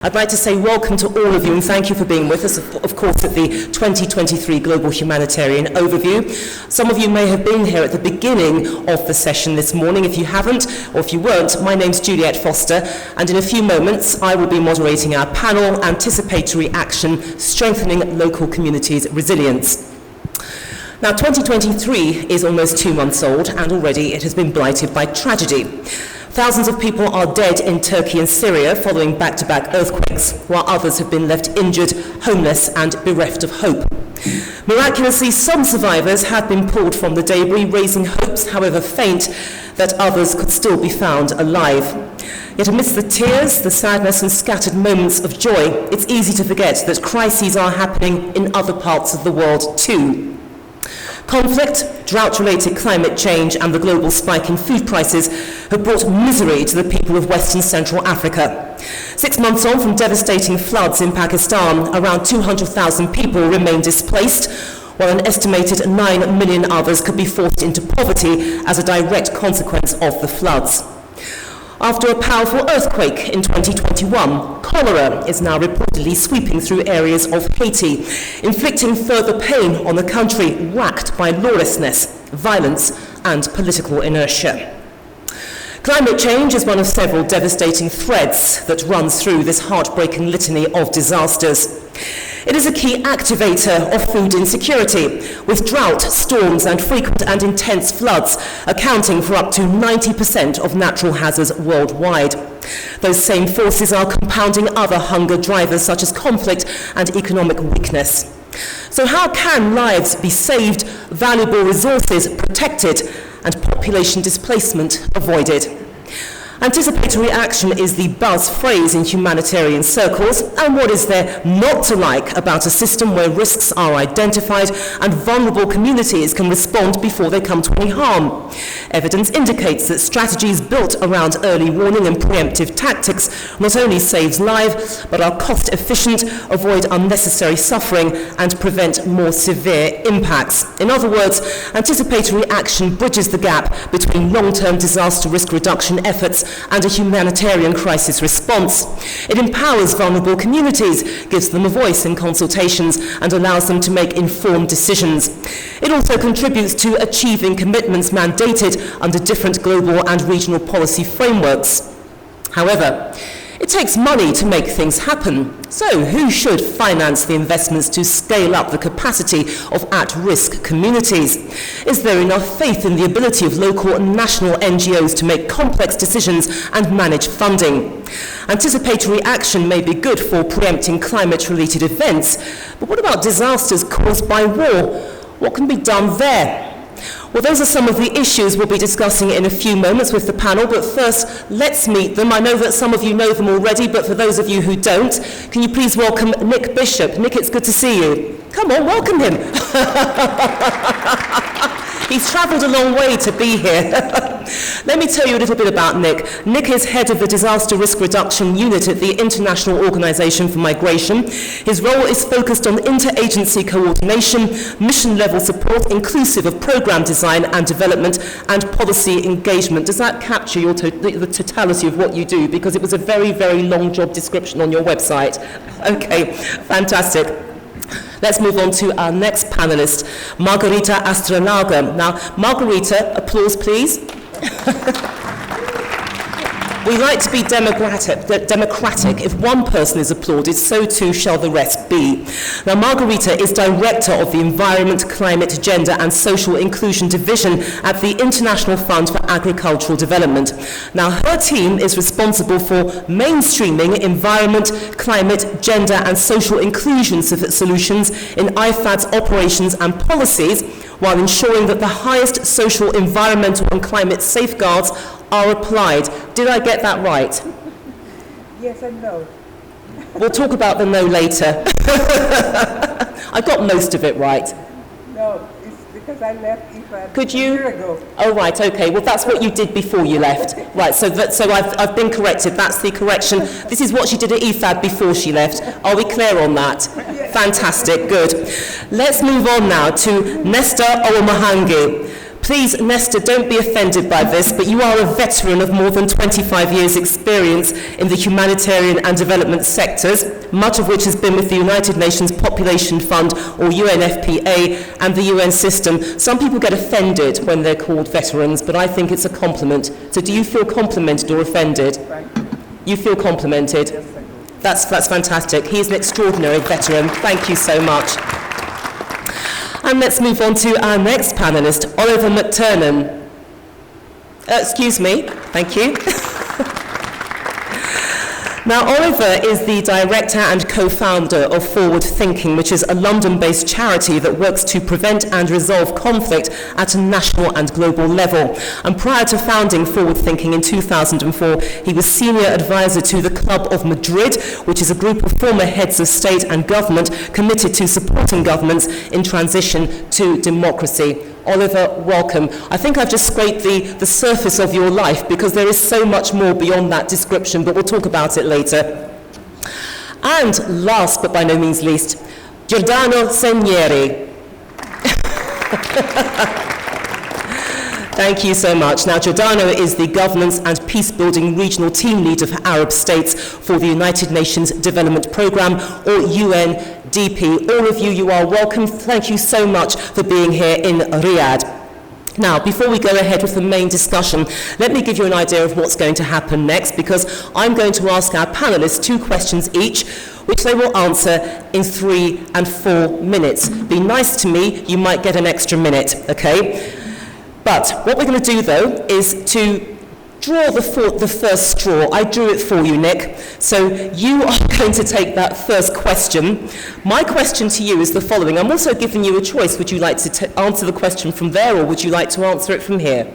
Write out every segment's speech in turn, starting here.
I'd like to say welcome to all of you and thank you for being with us, of course, at the 2023 Global Humanitarian Overview. Some of you may have been here at the beginning of the session this morning. If you haven't, or if you weren't, my name's Juliet Foster, and in a few moments I will be moderating our panel, Anticipatory Action, Strengthening Local Communities' Resilience. Now, 2023 is almost 2 months old, and already it has been blighted by tragedy. Thousands of people are dead in Turkey and Syria following back-to-back earthquakes, while others have been left injured, homeless and bereft of hope. Miraculously, some survivors have been pulled from the debris, raising hopes, however faint, that others could still be found alive. Yet amidst the tears, the sadness and scattered moments of joy, it's easy to forget that crises are happening in other parts of the world too. Conflict, drought-related climate change and the global spike in food prices have brought misery to the people of Western Central Africa. 6 months on from devastating floods in Pakistan, around 200,000 people remain displaced, while an estimated 9 million others could be forced into poverty as a direct consequence of the floods. After a powerful earthquake in 2021, cholera is now reportedly sweeping through areas of Haiti, inflicting further pain on the country wracked by lawlessness, violence, and political inertia. Climate change is one of several devastating threads that runs through this heartbreaking litany of disasters. It is a key activator of food insecurity, with drought, storms, and frequent and intense floods accounting for up to 90% of natural hazards worldwide. Those same forces are compounding other hunger drivers such as conflict and economic weakness. So how can lives be saved, valuable resources protected, and population displacement avoided? Anticipatory action is the buzz phrase in humanitarian circles, and what is there not to like about a system where risks are identified and vulnerable communities can respond before they come to any harm? Evidence indicates that strategies built around early warning and preemptive tactics not only saves lives, but are cost efficient, avoid unnecessary suffering, and prevent more severe impacts. In other words, anticipatory action bridges the gap between long-term disaster risk reduction efforts and a humanitarian crisis response. It empowers vulnerable communities, gives them a voice in consultations, and allows them to make informed decisions. It also contributes to achieving commitments mandated under different global and regional policy frameworks. However, it takes money to make things happen. So who should finance the investments to scale up the capacity of at-risk communities? Is there enough faith in the ability of local and national NGOs to make complex decisions and manage funding? Anticipatory action may be good for preempting climate-related events, but what about disasters caused by war? What can be done there? Well, those are some of the issues we'll be discussing in a few moments with the panel, but first, let's meet them. I know that some of you know them already, but for those of you who don't, can you please welcome Nick Bishop? Nick, it's good to see you. Come on, welcome him. He's travelled a long way to be here. Let me tell you a little bit about Nick. Nick is head of the Disaster Risk Reduction Unit at the International Organization for Migration. His role is focused on interagency coordination, mission-level support, inclusive of program design and development, and policy engagement. Does that capture your the totality of what you do? Because it was a very, very long job description on your website. Okay, fantastic. Let's move on to our next panelist, Margarita Astranaga. Now, Margarita, applause please. We like to be democratic. If one person is applauded, so too shall the rest be. Now, Margarita is Director of the Environment, Climate, Gender and Social Inclusion Division at the International Fund for Agricultural Development. Now, her team is responsible for mainstreaming environment, climate, gender and social inclusion solutions in IFAD's operations and policies, while ensuring that the highest social, environmental and climate safeguards are applied. Did I get that right? Yes and no. We'll talk about the no later. I got most of it right. No, it's because I left IFAD Could you? a year ago. Oh, right, okay. Well, that's what you did before you left. Right, so I've been corrected. That's the correction. This is what she did at IFAD before she left. Are we clear on that? Fantastic, good. Let's move on now to Nesta Owamahangi, Please, Nesta, don't be offended by this, but you are a veteran of more than 25 years' experience in the humanitarian and development sectors, much of which has been with the United Nations Population Fund, or UNFPA, and the UN system. Some people get offended when they're called veterans, but I think it's a compliment. So do you feel complimented or offended? You feel complimented? Yes, I do. That's fantastic. He's an extraordinary veteran. Thank you so much. And let's move on to our next panellist, Oliver McTurnan. Excuse me, thank you. Now, Oliver is the director and co-founder of Forward Thinking, which is a London-based charity that works to prevent and resolve conflict at a national and global level. And prior to founding Forward Thinking in 2004, he was senior advisor to the Club of Madrid, which is a group of former heads of state and government committed to supporting governments in transition to democracy. Oliver, welcome. I think I've just scraped the surface of your life because there is so much more beyond that description, but we'll talk about it later. And last but by no means least, Giordano Cenieri. Thank you so much. Now, Giordano is the Governance and Peacebuilding Regional Team Leader for Arab States for the United Nations Development Programme, or UNDP. All of you, you are welcome. Thank you so much for being here in Riyadh. Now, before we go ahead with the main discussion, let me give you an idea of what's going to happen next, because I'm going to ask our panellists 2 questions each, which they will answer in 3 and 4 minutes. Be nice to me, you might get an extra minute, okay? But what we're going to do, though, is to draw the first straw. I drew it for you, Nick. So you are going to take that first question. My question to you is the following. I'm also giving you a choice. Would you like to answer the question from there, or would you like to answer it from here?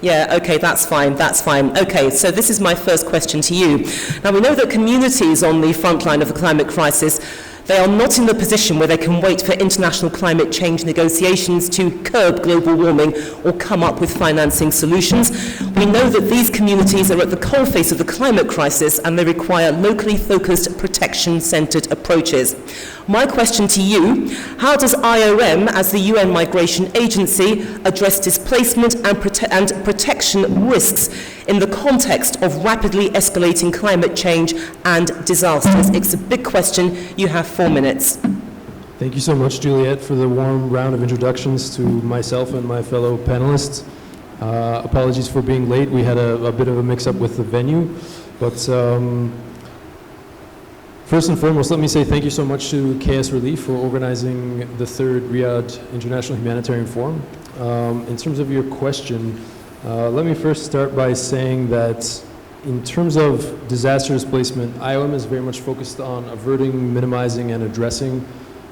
Yeah, okay, that's fine, that's fine. Okay, so this is my first question to you. Now, we know that communities on the front line of the climate crisis, they are not in the position where they can wait for international climate change negotiations to curb global warming or come up with financing solutions. We know that these communities are at the coalface of the climate crisis, and they require locally focused, protection-centred approaches. My question to you, how does IOM, as the UN Migration Agency, address displacement and protection risks in the context of rapidly escalating climate change and disasters? It's a big question. You have 4 minutes. Thank you so much, Juliet, for the warm round of introductions to myself and my fellow panelists. Apologies for being late. We had a bit of a mix-up with the venue, but first and foremost, let me say thank you so much to KS Relief for organizing the 3rd Riyadh International Humanitarian Forum. In terms of your question, let me first start by saying that in terms of disaster displacement, IOM is very much focused on averting, minimizing, and addressing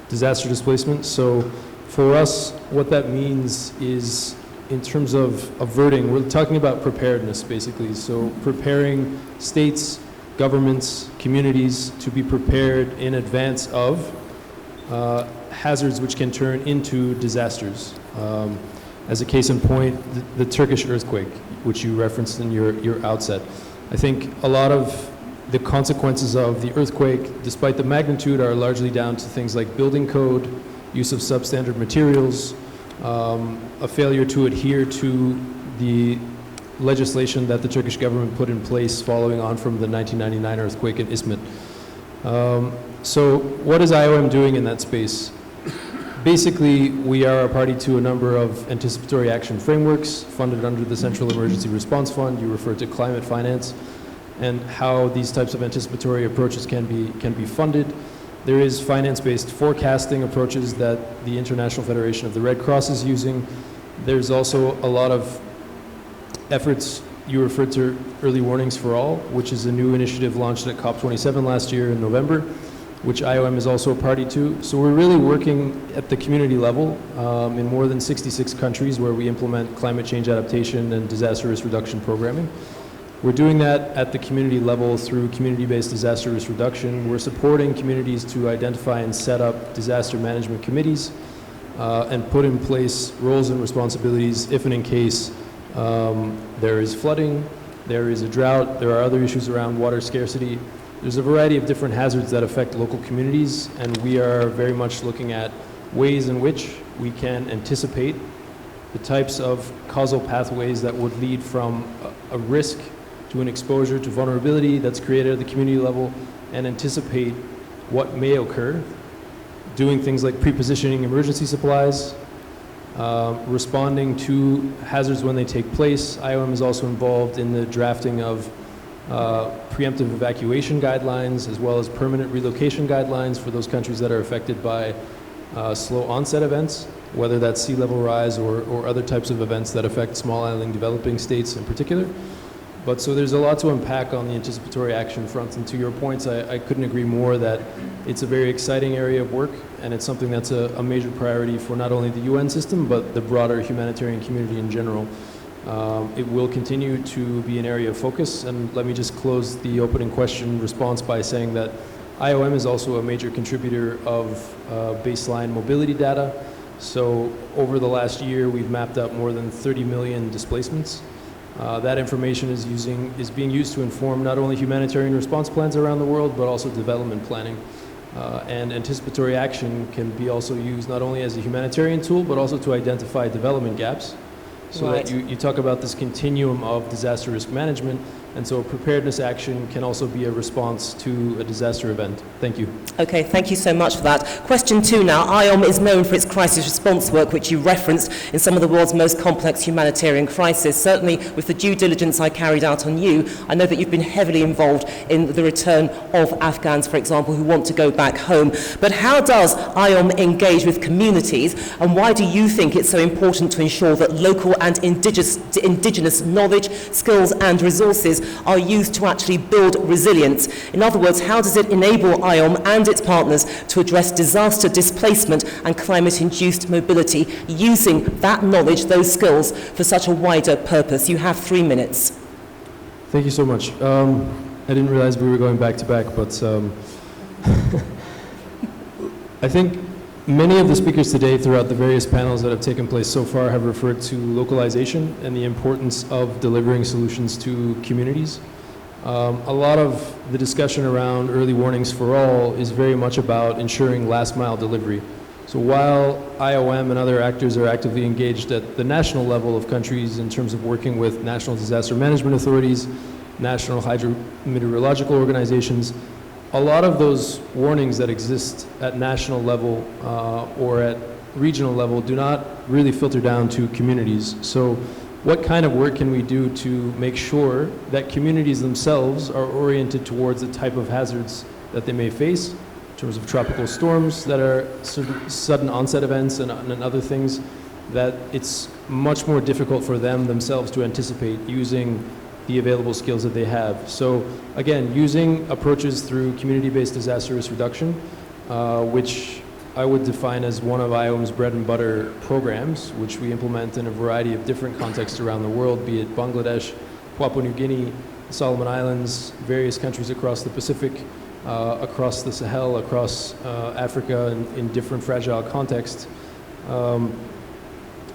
disaster displacement. So for us, what that means is, in terms of averting, we're talking about preparedness, basically. So preparing states, governments, communities to be prepared in advance of hazards which can turn into disasters. As a case in point, the Turkish earthquake, which you referenced in your outset. I think a lot of the consequences of the earthquake, despite the magnitude, are largely down to things like building code, use of substandard materials, a failure to adhere to the legislation that the Turkish government put in place following on from the 1999 earthquake in Izmit. So what is IOM doing in that space? Basically, we are a party to a number of anticipatory action frameworks funded under the Central Emergency Response Fund. You referred to climate finance and how these types of anticipatory approaches can be funded. There is finance-based forecasting approaches that the International Federation of the Red Cross is using. There's also a lot of efforts. You referred to Early Warnings for All, which is a new initiative launched at COP27 last year in November, which IOM is also a party to. So we're really working at the community level in more than 66 countries where we implement climate change adaptation and disaster risk reduction programming. We're doing that at the community level through community-based disaster risk reduction. We're supporting communities to identify and set up disaster management committees and put in place roles and responsibilities if and in case there is flooding, there is a drought, there are other issues around water scarcity. There's a variety of different hazards that affect local communities, and we are very much looking at ways in which we can anticipate the types of causal pathways that would lead from a risk to an exposure to vulnerability that's created at the community level, and anticipate what may occur, doing things like pre-positioning emergency supplies, responding to hazards when they take place. IOM is also involved in the drafting of preemptive evacuation guidelines, as well as permanent relocation guidelines for those countries that are affected by slow onset events, whether that's sea level rise or other types of events that affect small island developing states in particular. But so there's a lot to unpack on the anticipatory action front, and to your points, I couldn't agree more that it's a very exciting area of work, and it's something that's a major priority for not only the UN system, but the broader humanitarian community in general. It will continue to be an area of focus, and let me just close the opening question response by saying that IOM is also a major contributor of baseline mobility data. So over the last year, we've mapped out more than 30 million displacements. That information is being used to inform not only humanitarian response plans around the world, but also development planning. And anticipatory action can be also used not only as a humanitarian tool, but also to identify development gaps. So Right. that you talk about this continuum of disaster risk management, and so preparedness action can also be a response to a disaster event. Thank you. Okay, thank you so much for that. Question 2 now. IOM is known for its crisis response work, which you referenced in some of the world's most complex humanitarian crises. Certainly, with the due diligence I carried out on you, I know that you've been heavily involved in the return of Afghans, for example, who want to go back home. But how does IOM engage with communities, and why do you think it's so important to ensure that local and indigenous knowledge, skills and resources are used to actually build resilience? In other words, how does it enable IOM and its partners to address disaster displacement and climate-induced mobility using that knowledge, those skills, for such a wider purpose? You have 3 minutes. Thank you so much. I didn't realize we were going back to back, but I think many of the speakers today throughout the various panels that have taken place so far have referred to localization and the importance of delivering solutions to communities. A lot of the discussion around early warnings for all is very much about ensuring last mile delivery. So while IOM and other actors are actively engaged at the national level of countries in terms of working with national disaster management authorities, national hydrometeorological organizations, a lot of those warnings that exist at national level or at regional level do not really filter down to communities. So what kind of work can we do to make sure that communities themselves are oriented towards the type of hazards that they may face in terms of tropical storms that are sudden onset events and other things that it's much more difficult for them themselves to anticipate using the available skills that they have. So again, using approaches through community-based disaster risk reduction, which I would define as one of IOM's bread and butter programs, which we implement in a variety of different contexts around the world, be it Bangladesh, Papua New Guinea, the Solomon Islands, various countries across the Pacific, across the Sahel, across Africa, in different fragile contexts.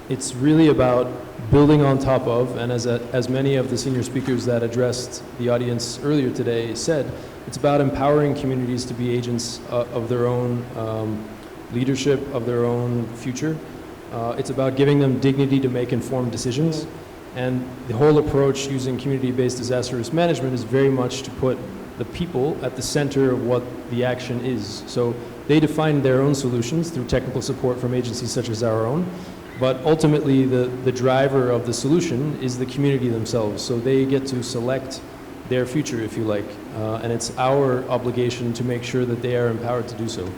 It's really about building on top of, and as many of the senior speakers that addressed the audience earlier today said, it's about empowering communities to be agents of their own leadership, of their own future. It's about giving them dignity to make informed decisions. And the whole approach using community-based disaster risk management is very much to put the people at the center of what the action is. So they define their own solutions through technical support from agencies such as our own. But ultimately, the driver of the solution is the community themselves. So they get to select their future, if you like. And it's our obligation to make sure that they are empowered to do so.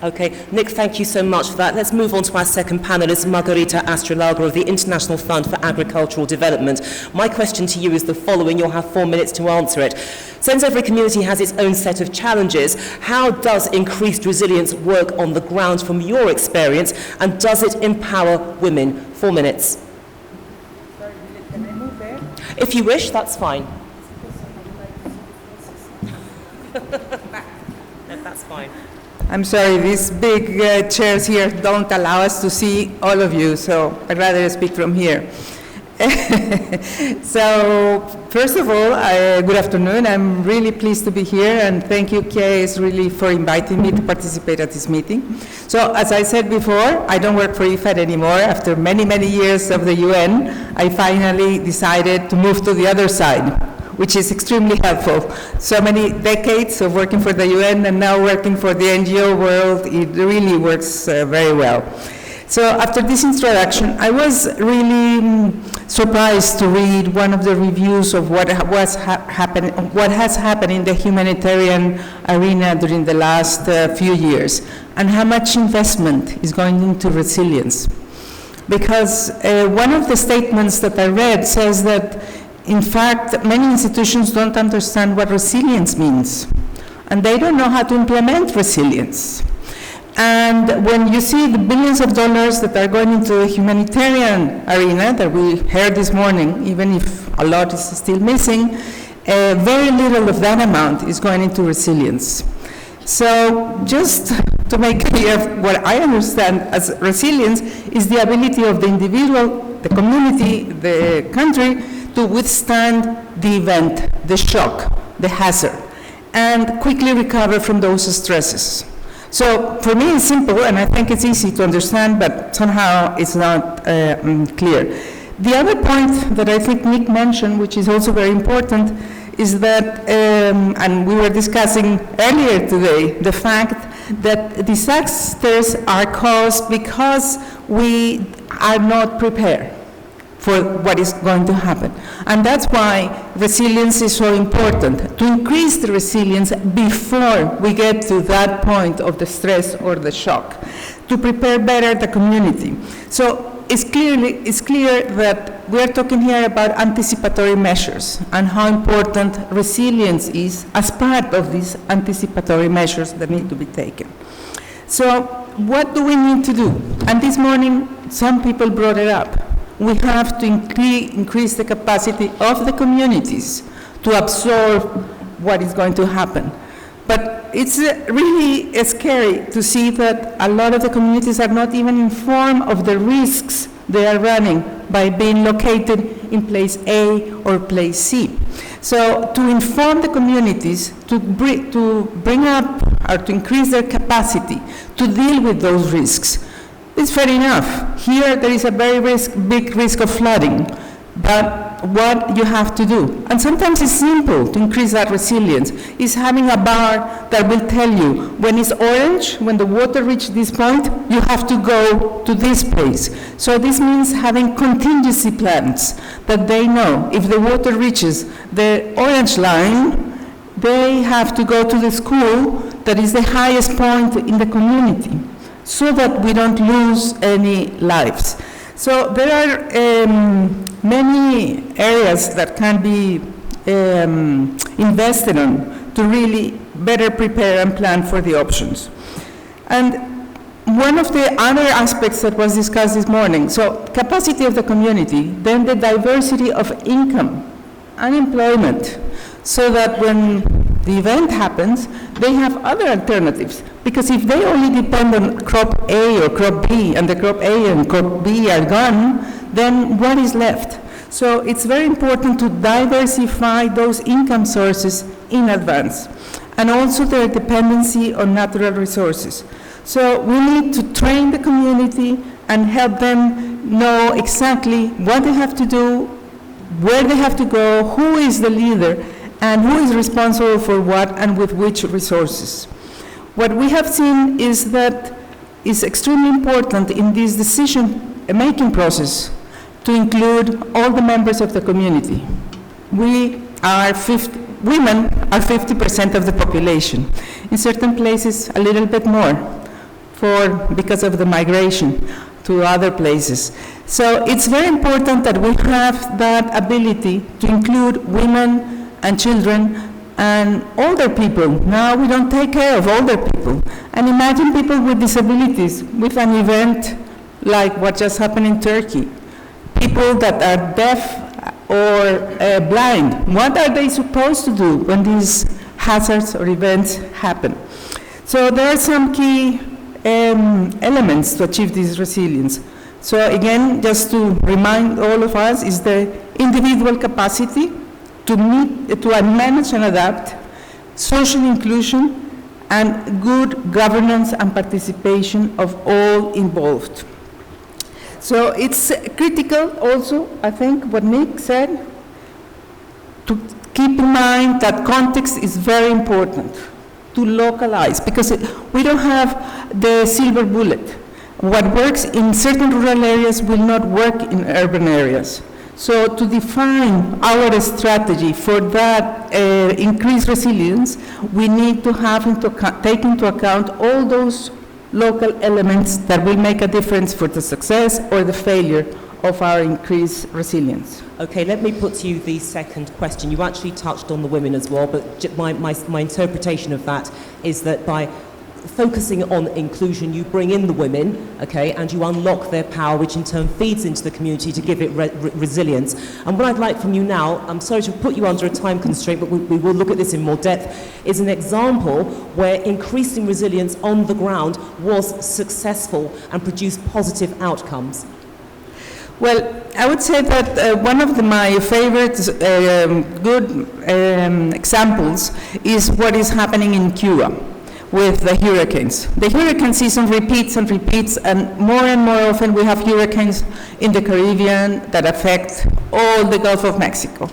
Okay, Nick, thank you so much for that. Let's move on to our second panelist, Margarita Astrolaga of the International Fund for Agricultural Development. My question to you is the following. You'll have 4 minutes to answer it. Since every community has its own set of challenges, how does increased resilience work on the ground from your experience, and does it empower women? 4 minutes. Sorry, can I move there? If you wish, that's fine. No, that's fine. I'm sorry, these big chairs here don't allow us to see all of you, so I'd rather speak from here. So, first of all, good afternoon. I'm really pleased to be here, and thank you, Kees, really for inviting me to participate at this meeting. So, as I said before, I don't work for IFAD anymore. After many, many years of the UN, I finally decided to move to the other side, which is extremely helpful. So many decades of working for the UN and now working for the NGO world, it really works very well. So after this introduction, I was really surprised to read one of the reviews of what has happened in the humanitarian arena during the last few years, and how much investment is going into resilience. Because one of the statements that I read says that, in fact, many institutions don't understand what resilience means, and they don't know how to implement resilience. And when you see the billions of dollars that are going into the humanitarian arena that we heard this morning, even if a lot is still missing, very little of that amount is going into resilience. So just to make clear, what I understand as resilience is the ability of the individual, the community, the country to withstand the event, the shock, the hazard, and quickly recover from those stresses. So for me it's simple, and I think it's easy to understand, but somehow it's not clear. The other point that I think Nick mentioned, which is also very important, is that, and we were discussing earlier today, the fact that disasters are caused because we are not prepared for what is going to happen. And that's why resilience is so important, to increase the resilience before we get to that point of the stress or the shock, to prepare better the community. So it's clear that we're talking here about anticipatory measures and how important resilience is as part of these anticipatory measures that need to be taken. So what do we need to do? And this morning, some people brought it up. We have to increase the capacity of the communities to absorb what is going to happen. But it's really scary to see that a lot of the communities are not even informed of the risks they are running by being located in place A or place C. So to inform the communities, to bring up or to increase their capacity to deal with those risks, it's fair enough. Here there is a very big risk of flooding, but what you have to do, and sometimes it's simple to increase that resilience, is having a bar that will tell you when it's orange, when the water reaches this point, you have to go to this place. So this means having contingency plans that they know if the water reaches the orange line, they have to go to the school that is the highest point in the community, so that we don't lose any lives. So there are many areas that can be invested on to really better prepare and plan for the options. And one of the other aspects that was discussed this morning, so capacity of the community, then the diversity of income, unemployment, so that when the event happens, they have other alternatives. Because if they only depend on crop A or crop B, and the crop A and crop B are gone, then what is left? So it's very important to diversify those income sources in advance, and also their dependency on natural resources. So we need to train the community and help them know exactly what they have to do, where they have to go, who is the leader, and who is responsible for what and with which resources. What we have seen is that it's extremely important in this decision-making process to include all the members of the community. Women are 50% of the population. In certain places, a little bit more, because of the migration to other places. So it's very important that we have that ability to include women and children and older people. Now we don't take care of older people. And imagine people with disabilities with an event like what just happened in Turkey. People that are deaf or blind. What are they supposed to do when these hazards or events happen? So there are some key elements to achieve this resilience. So again, just to remind all of us, is the individual capacity to manage and adapt, social inclusion, and good governance and participation of all involved. So it's critical also, I think, what Nick said, to keep in mind that context is very important, to localize, because we don't have the silver bullet. What works in certain rural areas will not work in urban areas. So to define our strategy for that increased resilience, we need to take into account all those local elements that will make a difference for the success or the failure of our increased resilience. Okay, let me put to you the second question. You actually touched on the women as well, but my interpretation of that is that by focusing on inclusion, you bring in the women, okay, and you unlock their power, which in turn feeds into the community to give it resilience. And what I'd like from you now, I'm sorry to put you under a time constraint, but we will look at this in more depth, is an example where increasing resilience on the ground was successful and produced positive outcomes. Well, I would say that one of my favorite good examples is what is happening in Cuba with the hurricanes. The hurricane season repeats and repeats, and more often we have hurricanes in the Caribbean that affect all the Gulf of Mexico.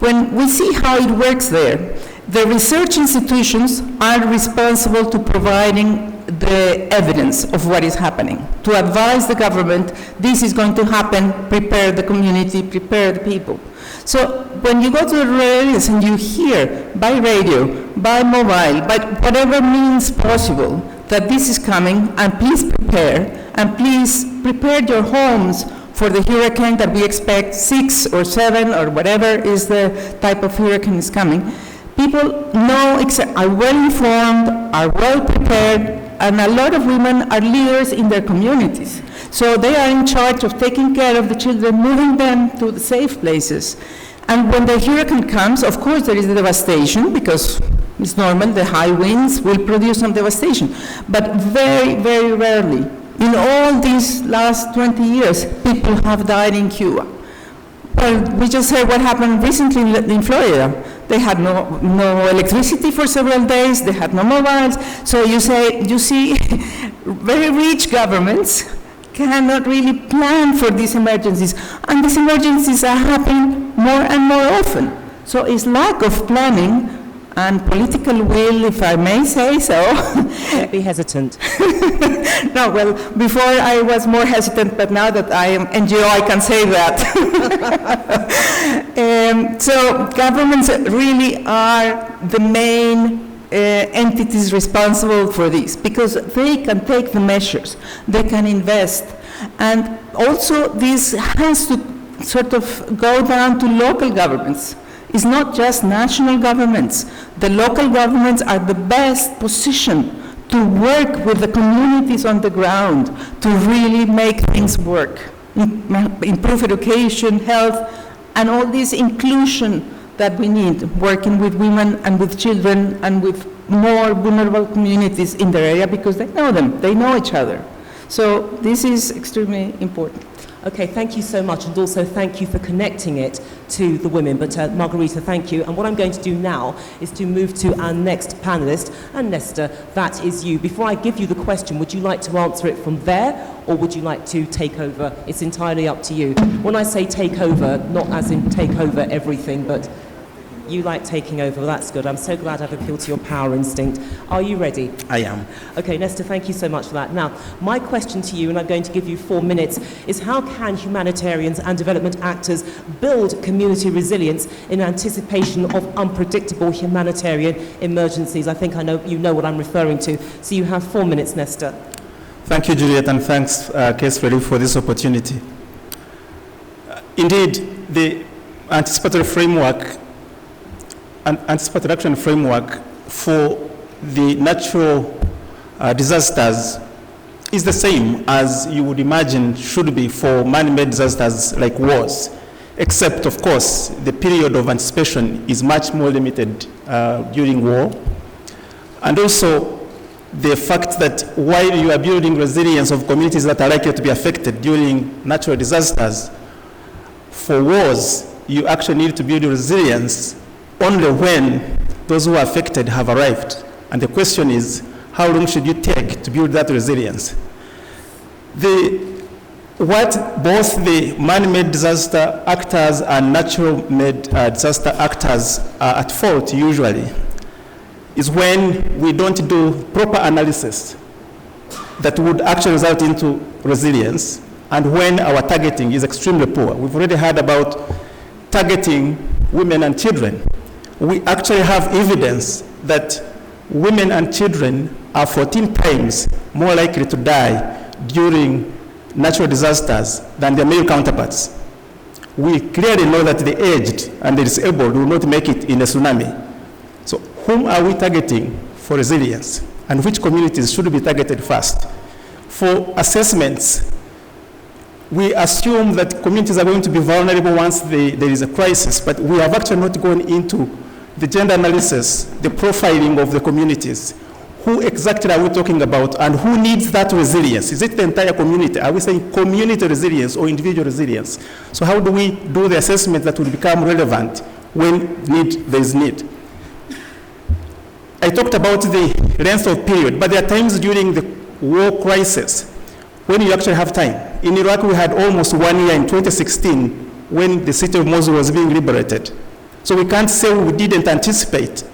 When we see how it works there, the research institutions are responsible to providing the evidence of what is happening, to advise the government, this is going to happen, prepare the community, prepare the people. So when you go to the rural areas and you hear by radio, by mobile, by whatever means possible that this is coming, and please prepare your homes for the hurricane that we expect, 6 or 7 or whatever is the type of hurricane is coming. People know, are well informed, are well prepared, and a lot of women are leaders in their communities. So they are in charge of taking care of the children, moving them to the safe places. And when the hurricane comes, of course there is the devastation, because it's normal, the high winds will produce some devastation. But very, very rarely, in all these last 20 years, people have died in Cuba. Well, we just heard what happened recently in Florida. They had no electricity for several days, they had no mobiles. So you see very rich governments cannot really plan for these emergencies. And these emergencies are happening more and more often. So it's lack of planning and political will, if I may say so. Don't be hesitant. No, well, before I was more hesitant, but now that I am NGO, I can say that. So governments really are the main entities responsible for this, because they can take the measures, they can invest, and also this has to sort of go down to local governments. It's not just national governments. The local governments are the best position to work with the communities on the ground to really make things work, improve education, health, and all this inclusion that we need, working with women and with children and with more vulnerable communities in the area, because they know them, they know each other. So this is extremely important. Okay, thank you so much, and also thank you for connecting it to the women. But Margarita, thank you. And what I'm going to do now is to move to our next panelist, and Nesta, that is you. Before I give you the question, would you like to answer it from there, or would you like to take over? It's entirely up to you. When I say take over, not as in take over everything, but you like taking over. Well, that's good. I'm so glad I've appealed to your power instinct. Are you ready? I am. Okay, Nesta, thank you so much for that. Now, my question to you, and I'm going to give you 4 minutes, is how can humanitarians and development actors build community resilience in anticipation of unpredictable humanitarian emergencies? I think you know what I'm referring to. So you have 4 minutes, Nesta. Thank you, Juliet, and thanks, Case Relief, for this opportunity. Indeed, the anticipatory action framework for the natural disasters is the same as you would imagine should be for man-made disasters like wars, except, of course, the period of anticipation is much more limited during war. And also, the fact that while you are building resilience of communities that are likely to be affected during natural disasters, for wars, you actually need to build resilience only when those who are affected have arrived. And the question is, how long should you take to build that resilience? What both the man-made disaster actors and natural-made disaster actors are at fault usually is when we don't do proper analysis that would actually result into resilience, and when our targeting is extremely poor. We've already heard about targeting women and children. We actually have evidence that women and children are 14 times more likely to die during natural disasters than their male counterparts. We clearly know that the aged and the disabled will not make it in a tsunami. So whom are we targeting for resilience? And which communities should be targeted first? For assessments, we assume that communities are going to be vulnerable once there is a crisis, but we have actually not gone into the gender analysis, the profiling of the communities. Who exactly are we talking about, and who needs that resilience? Is it the entire community? Are we saying community resilience or individual resilience? So how do we do the assessment that will become relevant when there is need? I talked about the length of period, but there are times during the war crisis when you actually have time. In Iraq, we had almost 1 year in 2016 when the city of Mosul was being liberated. So we can't say we didn't anticipate.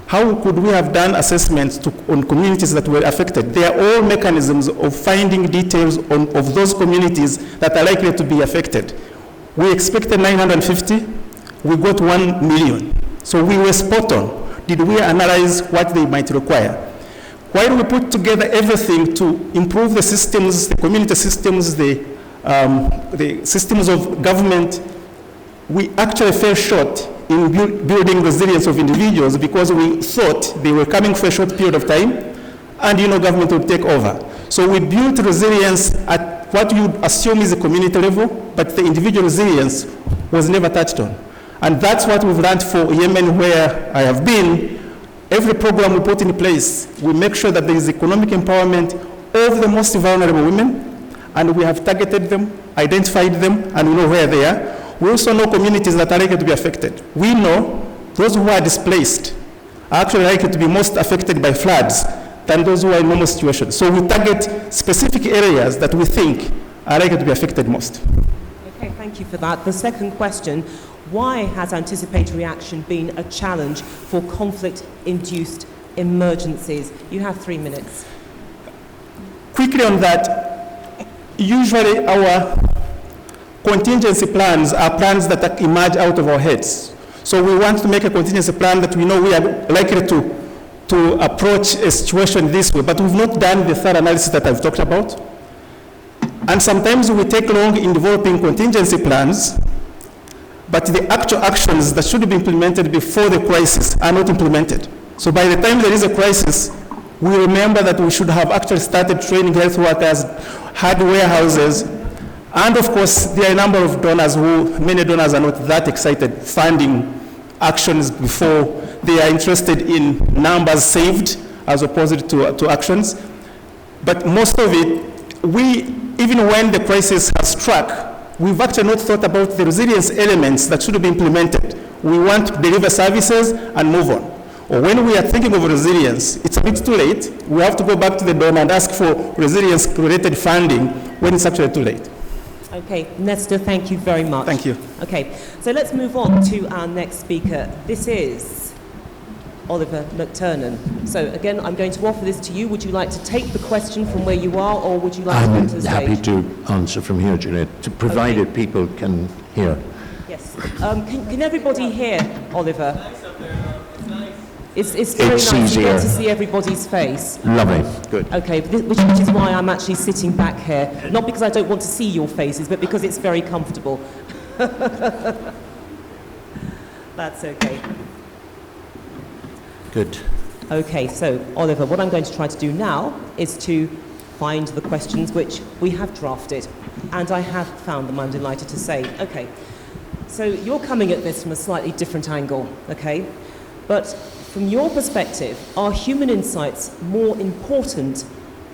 How could we have done assessments on communities that were affected? They are all mechanisms of finding details of those communities that are likely to be affected. We expected 950, we got 1 million. So we were spot on. Did we analyze what they might require? While we put together everything to improve the systems, the community systems, the systems of government, we actually fell short in building resilience of individuals because we thought they were coming for a short period of time and government would take over. So we built resilience at what you assume is a community level, but the individual resilience was never touched on. And that's what we've learned for Yemen, where I have been. Every program we put in place, we make sure that there is economic empowerment of the most vulnerable women, and we have targeted them, identified them, and we know where they are. We also know communities that are likely to be affected. We know those who are displaced are actually likely to be most affected by floods than those who are in normal situations. So we target specific areas that we think are likely to be affected most. Okay, thank you for that. The second question, why has anticipatory action been a challenge for conflict-induced emergencies? You have 3 minutes. Quickly on that, usually our contingency plans are plans that emerge out of our heads. So we want to make a contingency plan that we know we are likely to approach a situation this way, but we've not done the thorough analysis that I've talked about. And sometimes we take long in developing contingency plans, but the actual actions that should be implemented before the crisis are not implemented. So by the time there is a crisis, we remember that we should have actually started training health workers, had warehouses, and of course, there are a number of donors many donors are not that excited funding actions before they are interested in numbers saved as opposed to actions. But most of it, even when the crisis has struck, we've actually not thought about the resilience elements that should be implemented. We want to deliver services and move on. Or when we are thinking of resilience, it's a bit too late. We have to go back to the donor and ask for resilience-related funding when it's actually too late. Okay, Nestor, thank you very much. Thank you. Okay, so let's move on to our next speaker. This is Oliver McTurnan. So again, I'm going to offer this to you. Would you like to take the question from where you are, or would you like to come to the stage? I'm happy to answer from here, Juliet, provided people can hear. Yes. Can everybody hear, Oliver? It's very It's nice. You easier. get to see everybody's face. Lovely, good. Okay, which is why I'm actually sitting back here. Not because I don't want to see your faces, but because it's very comfortable. That's okay. Good. Okay, so Oliver, what I'm going to try to do now is to find the questions which we have drafted. And I have found them, I'm delighted to say. Okay, so you're coming at this from a slightly different angle, okay? But From your perspective, are human insights more important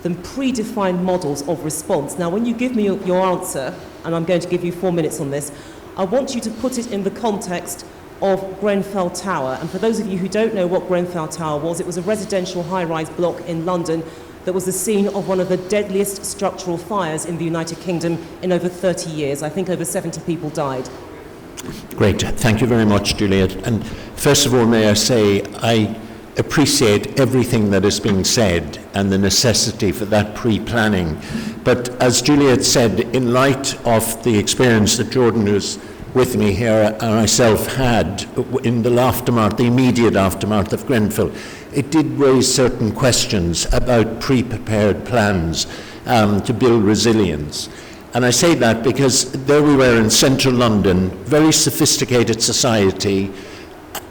than predefined models of response? Now, when you give me your answer, and I'm going to give you 4 minutes on this, I want you to put it in the context of Grenfell Tower. And for those of you who don't know what Grenfell Tower was, it was a residential high-rise block in London that was the scene of one of the deadliest structural fires in the United Kingdom in over 30 years. I think over 70 people died. Great. Thank you very much, Juliet. And first of all, may I say, I appreciate everything that is being said and the necessity for that pre-planning. But as Juliet said, in light of the experience that Jordan, who's with me here, and myself had in the aftermath, the immediate aftermath of Grenfell, it did raise certain questions about pre-prepared plans to build resilience. And I say that because there we were in central London, very sophisticated society,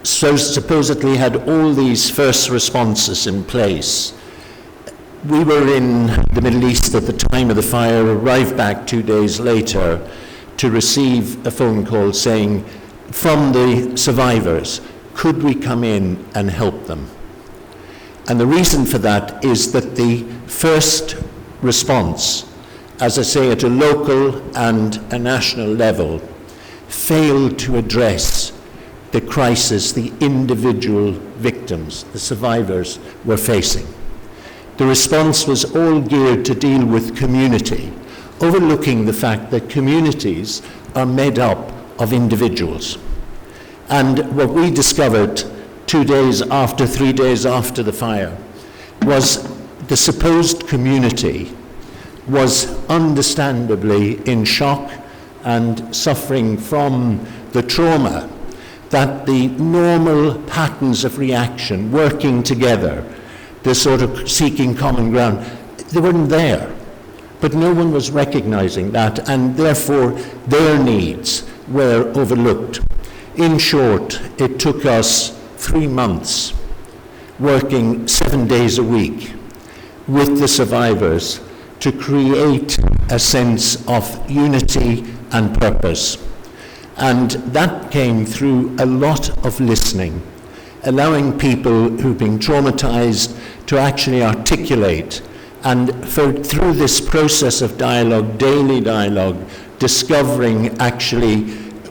so supposedly had all these first responses in place. We were in the Middle East at the time of the fire, arrived back 2 days later to receive a phone call saying from the survivors, could we come in and help them? And the reason for that is that the first response, as I say, at a local and a national level, failed to address the crisis the individual victims, the survivors, were facing. The response was all geared to deal with community, overlooking the fact that communities are made up of individuals. And what we discovered 2 days after, 3 days after the fire, was the supposed community was understandably in shock and suffering from the trauma that the normal patterns of reaction, working together, the sort of seeking common ground, they weren't there. But no one was recognizing that, and therefore their needs were overlooked. In short, it took us 3 months working 7 days a week with the survivors to create a sense of unity and purpose. And that came through a lot of listening, allowing people who've been traumatized to actually articulate, and through this process of dialogue, daily dialogue, discovering actually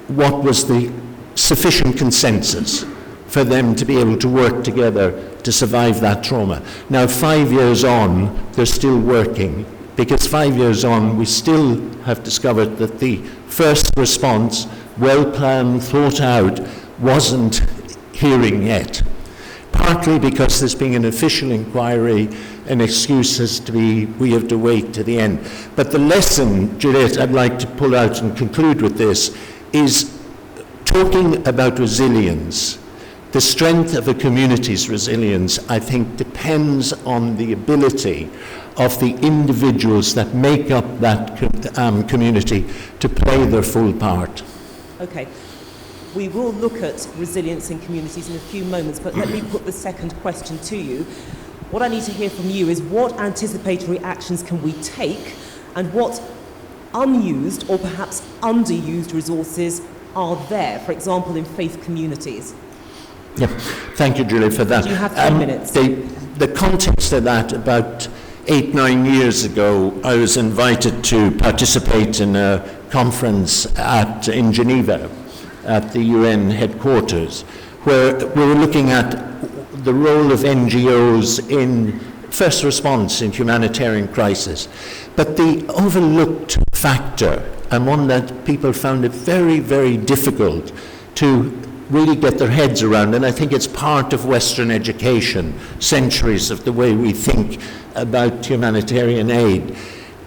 what was the sufficient consensus for them to be able to work together to survive that trauma. Now, 5 years on, they're still working, because 5 years on, we still have discovered that the first response, well-planned, thought out, wasn't hearing yet. Partly because there's been an official inquiry, an excuse has to be, we have to wait to the end. But the lesson, Juliet, I'd like to pull out and conclude with this, is talking about resilience. The strength of a community's resilience, I think, depends on the ability of the individuals that make up that community to play their full part. Okay. We will look at resilience in communities in a few moments, but let me put the second question to you. What I need to hear from you is what anticipatory actions can we take, and what unused or perhaps underused resources are there, for example, in faith communities? Yeah, thank you, Julie, for that. Do you have 10 minutes? The context of that, about 8-9 years ago, I was invited to participate in a conference in Geneva at the UN headquarters, where we were looking at the role of NGOs in first response in humanitarian crisis. But the overlooked factor, and one that people found it very, very difficult to really get their heads around, and I think it's part of Western education, centuries of the way we think about humanitarian aid.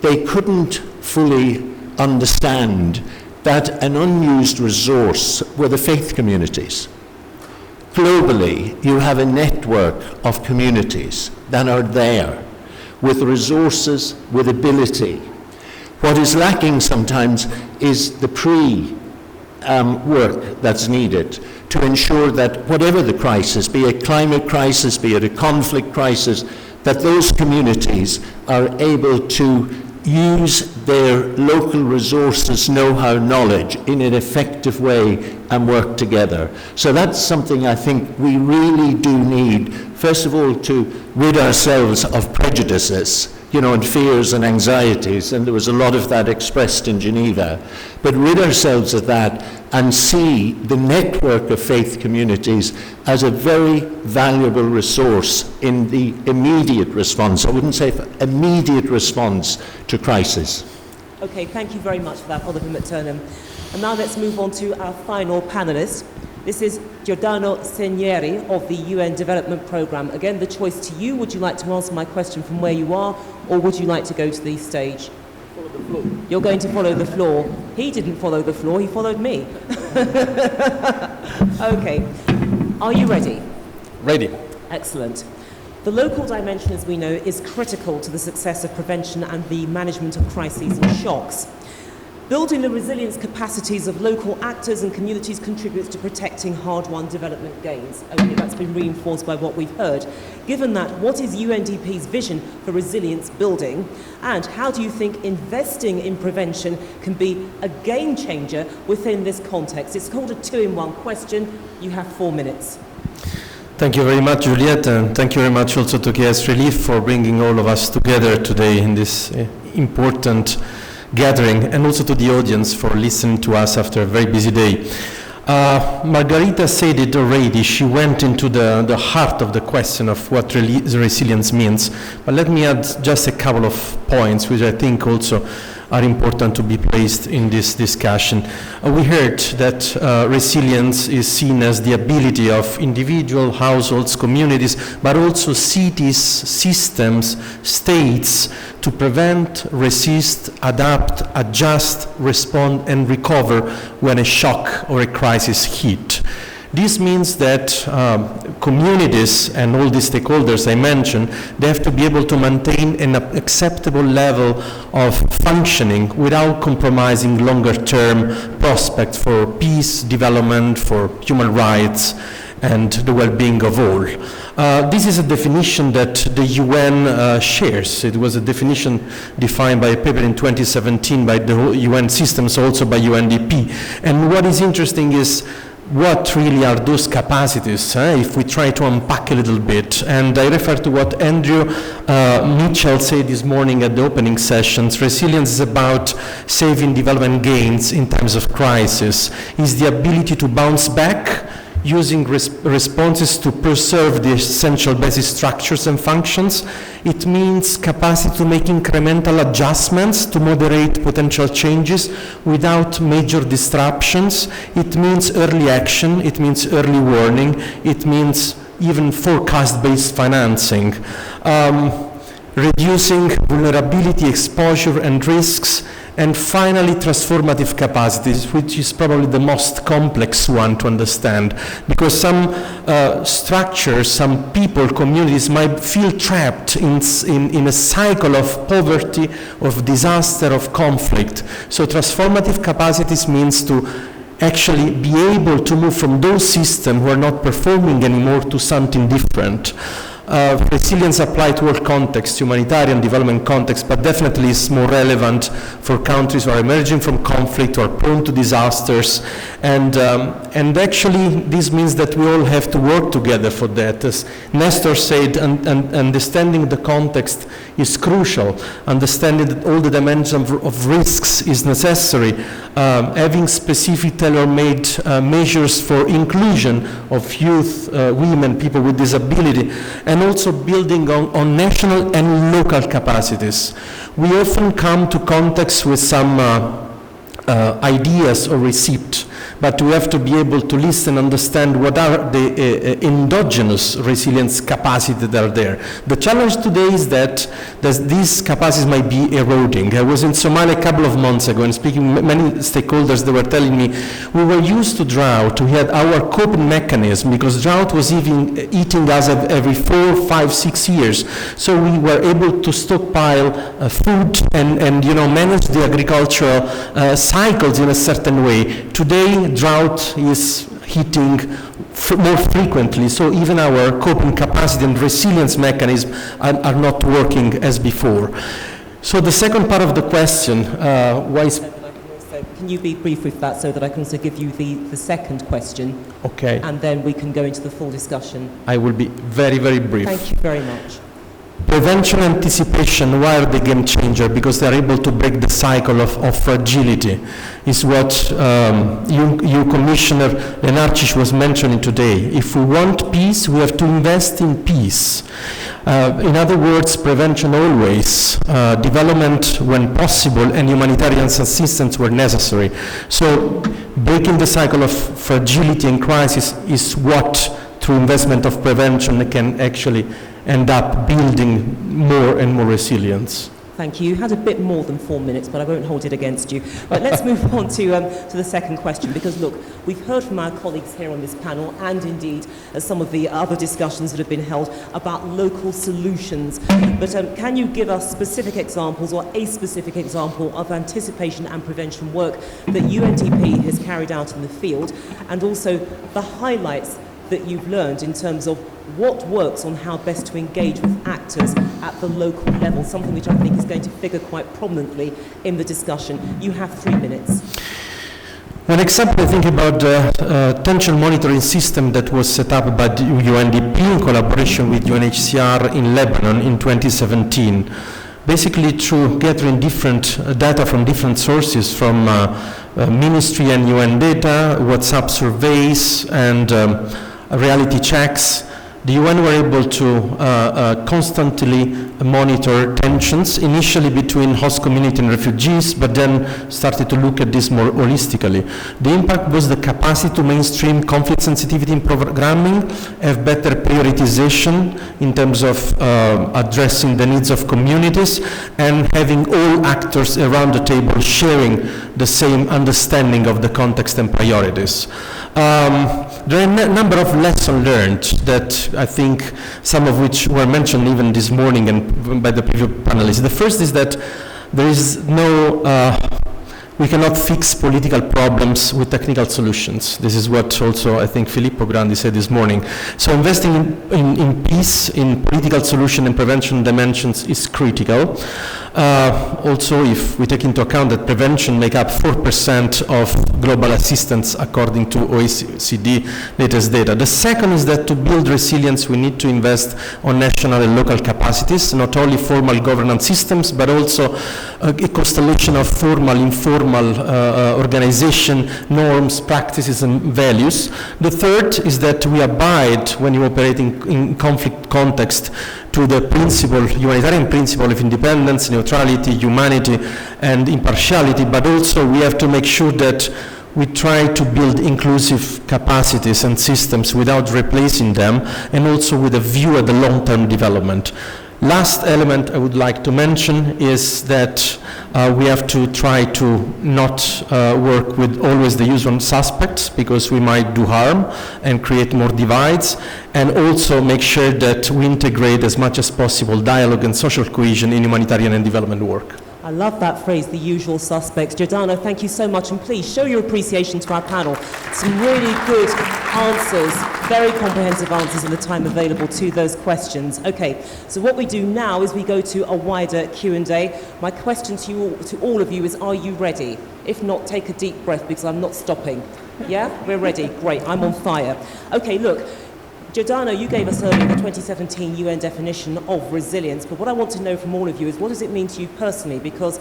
They couldn't fully understand that an unused resource were the faith communities. Globally, you have a network of communities that are there with resources, with ability. What is lacking sometimes is the work that's needed to ensure that whatever the crisis, be it climate crisis, be it a conflict crisis, that those communities are able to use their local resources, know-how, knowledge in an effective way and work together. So that's something I think we really do need, first of all, to rid ourselves of prejudices, and fears and anxieties, and there was a lot of that expressed in Geneva, but rid ourselves of that and see the network of faith communities as a very valuable resource in the immediate response, I wouldn't say immediate response to crisis. Okay, thank you very much for that, Oliver McTurnham. And now let's move on to our final panellist. This is Giordano Cinieri of the UN Development Programme. Again, the choice to you. Would you like to answer my question from where you are, or would you like to go to the stage? Follow the floor. You're going to follow the floor. He didn't follow the floor, he followed me. Okay. Are you ready? Ready. Excellent. The local dimension, as we know, is critical to the success of prevention and the management of crises and shocks. Building the resilience capacities of local actors and communities contributes to protecting hard-won development gains. Okay, that's been reinforced by what we've heard. Given that, what is UNDP's vision for resilience building, and how do you think investing in prevention can be a game changer within this context? It's called a two-in-one question. You have 4 minutes. Thank you very much, Juliette, and thank you very much also to KS Relief for bringing all of us together today in this important gathering, and also to the audience for listening to us after a very busy day. Margarita said it already. She went into the heart of the question of what resilience means. But let me add just a couple of points, which I think also are important to be placed in this discussion. We heard that resilience is seen as the ability of individual households, communities, but also cities, systems, states to prevent, resist, adapt, adjust, respond, and recover when a shock or a crisis hit. This means that communities and all the stakeholders I mentioned, they have to be able to maintain an acceptable level of functioning without compromising longer-term prospects for peace, development, for human rights, and the well-being of all. This is a definition that the UN shares. It was a definition defined by a paper in 2017 by the UN systems, also by UNDP. And what is interesting is what really are those capacities, if we try to unpack a little bit. And I refer to what Andrew Mitchell said this morning at the opening sessions. Resilience is about saving development gains in times of crisis. It's the ability to bounce back using responses to preserve the essential basic structures and functions. It means capacity to make incremental adjustments to moderate potential changes without major disruptions. It means early action. It means early warning. It means even forecast-based financing. Reducing vulnerability, exposure, and risks. And finally, transformative capacities, which is probably the most complex one to understand, because some structures, some people, communities might feel trapped in a cycle of poverty, of disaster, of conflict. So transformative capacities means to actually be able to move from those systems who are not performing anymore to something different. Resilience applied to all contexts, humanitarian development context, but definitely is more relevant for countries who are emerging from conflict or prone to disasters. And actually, this means that we all have to work together for that. As Nestor said, understanding the context is crucial. Understanding that all the dimensions of risks is necessary. Having specific tailor-made measures for inclusion of youth, women, people with disability, and also building on national and local capacities. We often come to contexts with some ideas or receipts, but we have to be able to listen and understand what are the endogenous resilience capacities that are there. The challenge today is that these capacities might be eroding. I was in Somalia a couple of months ago and speaking with many stakeholders. They were telling me we were used to drought. We had our coping mechanism because drought was eating us every 4, 5, 6 years. So we were able to stockpile food and manage the agricultural cycles in a certain way. Today, drought is hitting more frequently, so even our coping capacity and resilience mechanisms are not working as before. So the second part of the question, why is... Can you be brief with that so that I can also give you the second question? Okay. And then we can go into the full discussion. I will be very, very brief. Thank you very much. Prevention and anticipation, why are the game changer? Because they are able to break the cycle of fragility, is what EU Commissioner Lenarčič was mentioning today. If we want peace, we have to invest in peace. In other words, prevention always, development when possible, and humanitarian assistance where necessary. So breaking the cycle of fragility and crisis is what, through investment of prevention, can actually end up building more and more resilience. Thank you. You had a bit more than 4 minutes, but I won't hold it against you. Right, let's move on to the second question, because look, we've heard from our colleagues here on this panel, and indeed some of the other discussions that have been held about local solutions. But can you give us specific examples, or a specific example of anticipation and prevention work that UNDP has carried out in the field, and also the highlights that you've learned in terms of what works on how best to engage with actors at the local level, something which I think is going to figure quite prominently in the discussion. You have 3 minutes. One example, I think, about the tension monitoring system that was set up by the UNDP in collaboration with UNHCR in Lebanon in 2017. Basically through gathering different data from different sources, from ministry and UN data, WhatsApp surveys, and reality checks, the UN were able to constantly monitor tensions, initially between host community and refugees, but then started to look at this more holistically. The impact was the capacity to mainstream conflict sensitivity in programming, have better prioritization in terms of addressing the needs of communities, and having all actors around the table sharing the same understanding of the context and priorities. There are a number of lessons learned that I think some of which were mentioned even this morning and by the previous panelists. The first is that there is no, we cannot fix political problems with technical solutions. This is what also I think Filippo Grandi said this morning. So investing in peace, in political solution and prevention dimensions is critical. Also, if we take into account that prevention make up 4% of global assistance according to OECD latest data. The second is that to build resilience we need to invest on national and local capacities, not only formal governance systems, but also a constellation of formal, informal organization, norms, practices and values. The third is that we abide, when you operate in conflict context, to the principle, humanitarian principle of independence, neutrality, humanity, and impartiality, but also we have to make sure that we try to build inclusive capacities and systems without replacing them, and also with a view at the long-term development. Last element I would like to mention is that we have to try to not work with always the usual suspects, because we might do harm and create more divides, and also make sure that we integrate as much as possible dialogue and social cohesion in humanitarian and development work. I love that phrase, the usual suspects. Giordano, thank you so much, and please show your appreciation to our panel. Some really good answers, very comprehensive answers in the time available to those questions. Okay, so what we do now is we go to a wider Q&A. My question to all of you is, are you ready? If not, take a deep breath, because I'm not stopping. Yeah, we're ready. Great, I'm on fire. Okay, look. Giordano, you gave us earlier the 2017 UN definition of resilience, but what I want to know from all of you is, what does it mean to you personally? Because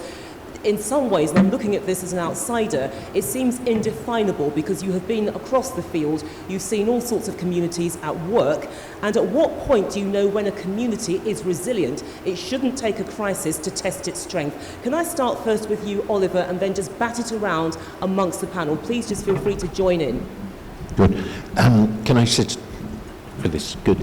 in some ways, and I'm looking at this as an outsider, it seems indefinable, because you have been across the field, you've seen all sorts of communities at work, and at what point do you know when a community is resilient? It shouldn't take a crisis to test its strength. Can I start first with you, Oliver, and then just bat it around amongst the panel? Please just feel free to join in. Good. Can I sit for this? Good.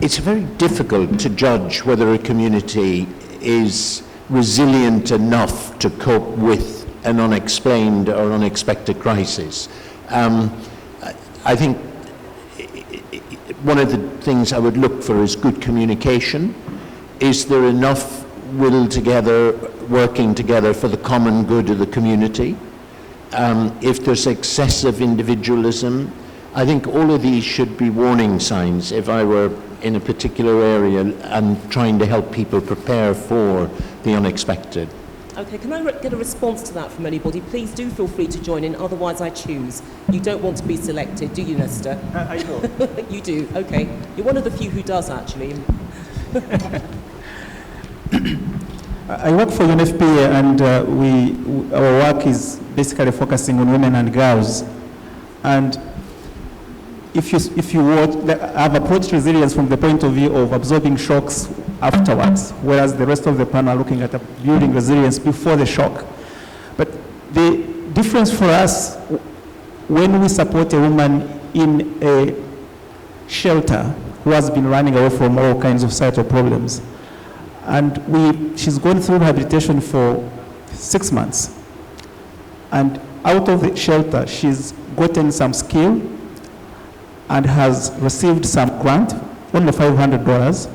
It's very difficult to judge whether a community is resilient enough to cope with an unexplained or unexpected crisis. I think one of the things I would look for is good communication. Is there enough will together, working together for the common good of the community? If there's excessive individualism, I think all of these should be warning signs if I were in a particular area and trying to help people prepare for the unexpected. Okay, can I get a response to that from anybody? Please do feel free to join in, otherwise I choose. You don't want to be selected, do you, Nesta? I know. You do, okay. You're one of the few who does, actually. I work for UNFPA, and our work is basically focusing on women and girls. And if you watch, I've approached resilience from the point of view of absorbing shocks afterwards, whereas the rest of the panel are looking at building resilience before the shock. But the difference for us, when we support a woman in a shelter who has been running away from all kinds of societal problems, and she's gone through rehabilitation for 6 months, and out of the shelter, she's gotten some skill and has received some grant, only $500,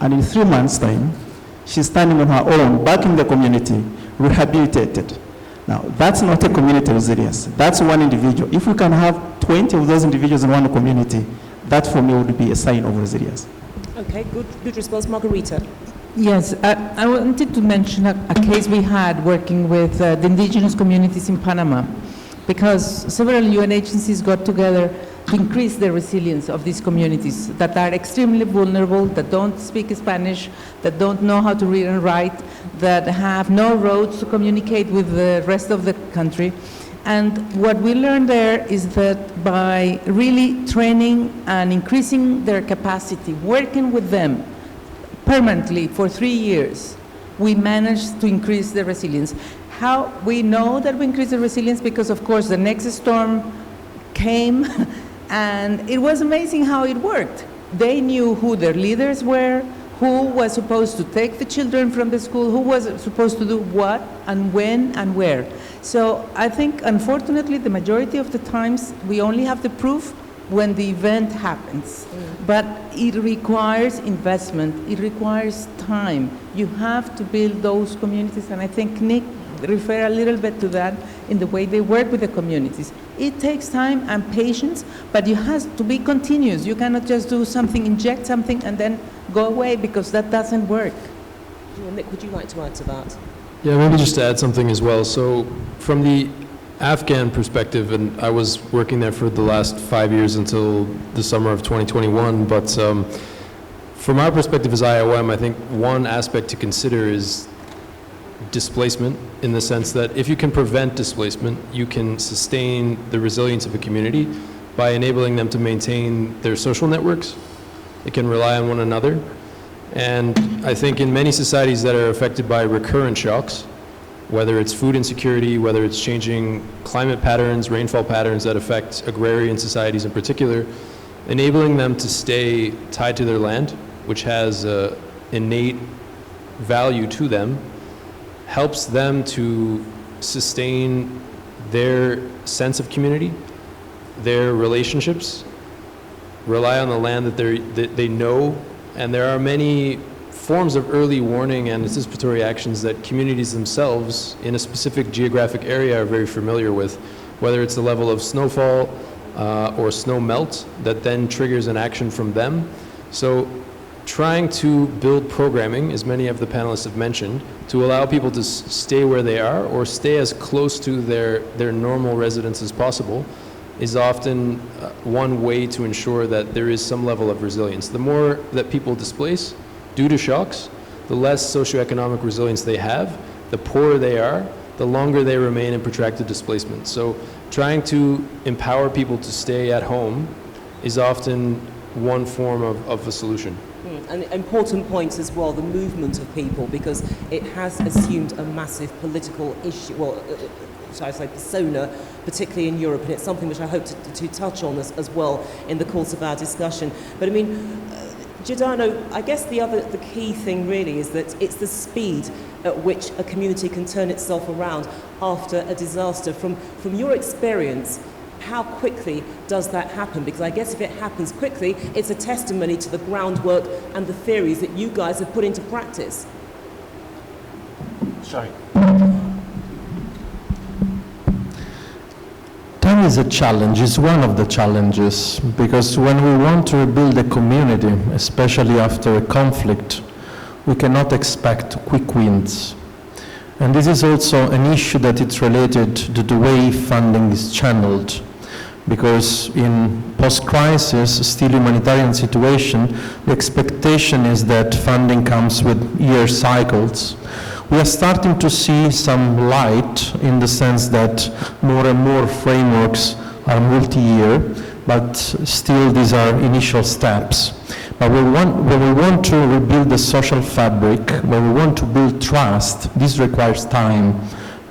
and in 3 months' time, she's standing on her own, back in the community, rehabilitated. Now, that's not a community resilience. That's one individual. If we can have 20 of those individuals in one community, that for me would be a sign of resilience. Okay, good response. Margarita. Yes, I wanted to mention a case we had working with the indigenous communities in Panama, because several UN agencies got together to increase the resilience of these communities that are extremely vulnerable, that don't speak Spanish, that don't know how to read and write, that have no roads to communicate with the rest of the country. And what we learned there is that by really training and increasing their capacity, working with them permanently for 3 years, we managed to increase the resilience. How we know that we increased the resilience? Because of course the next storm came and it was amazing how it worked. They knew who their leaders were, who was supposed to take the children from the school, who was supposed to do what and when and where. So I think unfortunately the majority of the times we only have the proof when the event happens. But it requires investment, it requires time. You have to build those communities, and I think Nick referred a little bit to that in the way they work with the communities. It takes time and patience, but it has to be continuous. You cannot just do something, inject something, and then go away, because that doesn't work. Nick, would you like to add to that? Yeah, maybe just to add something as well. So from the Afghan perspective, and I was working there for the last 5 years until the summer of 2021, but from our perspective as IOM, I think one aspect to consider is displacement, in the sense that if you can prevent displacement, you can sustain the resilience of a community by enabling them to maintain their social networks. They can rely on one another. And I think in many societies that are affected by recurrent shocks, whether it's food insecurity, whether it's changing climate patterns, rainfall patterns that affect agrarian societies in particular, enabling them to stay tied to their land, which has innate value to them, helps them to sustain their sense of community, their relationships, rely on the land that they know. And there are many forms of early warning and anticipatory actions that communities themselves in a specific geographic area are very familiar with, whether it's the level of snowfall or snow melt that then triggers an action from them. So trying to build programming, as many of the panelists have mentioned, to allow people to stay where they are or stay as close to their normal residence as possible is often one way to ensure that there is some level of resilience. The more that people displace due to shocks, the less socioeconomic resilience they have, the poorer they are, the longer they remain in protracted displacement. So trying to empower people to stay at home is often one form of a solution. An important point as well, the movement of people, because it has assumed a massive political issue, shall I say, persona, particularly in Europe, and it's something which I hope to touch on as well in the course of our discussion. But I mean, Giordano, I guess the key thing really is that it's the speed at which a community can turn itself around after a disaster. From your experience, how quickly does that happen? Because I guess if it happens quickly, it's a testimony to the groundwork and the theories that you guys have put into practice. Time time is a challenge, is one of the challenges, because when we want to rebuild a community, especially after a conflict, we cannot expect quick wins. And this is also an issue that it's related to the way funding is channeled, because in post-crisis, still humanitarian situation, the expectation is that funding comes with year cycles. We are starting to see some light in the sense that more and more frameworks are multi-year, but still these are initial steps. But when we want to rebuild the social fabric, when we want to build trust, this requires time,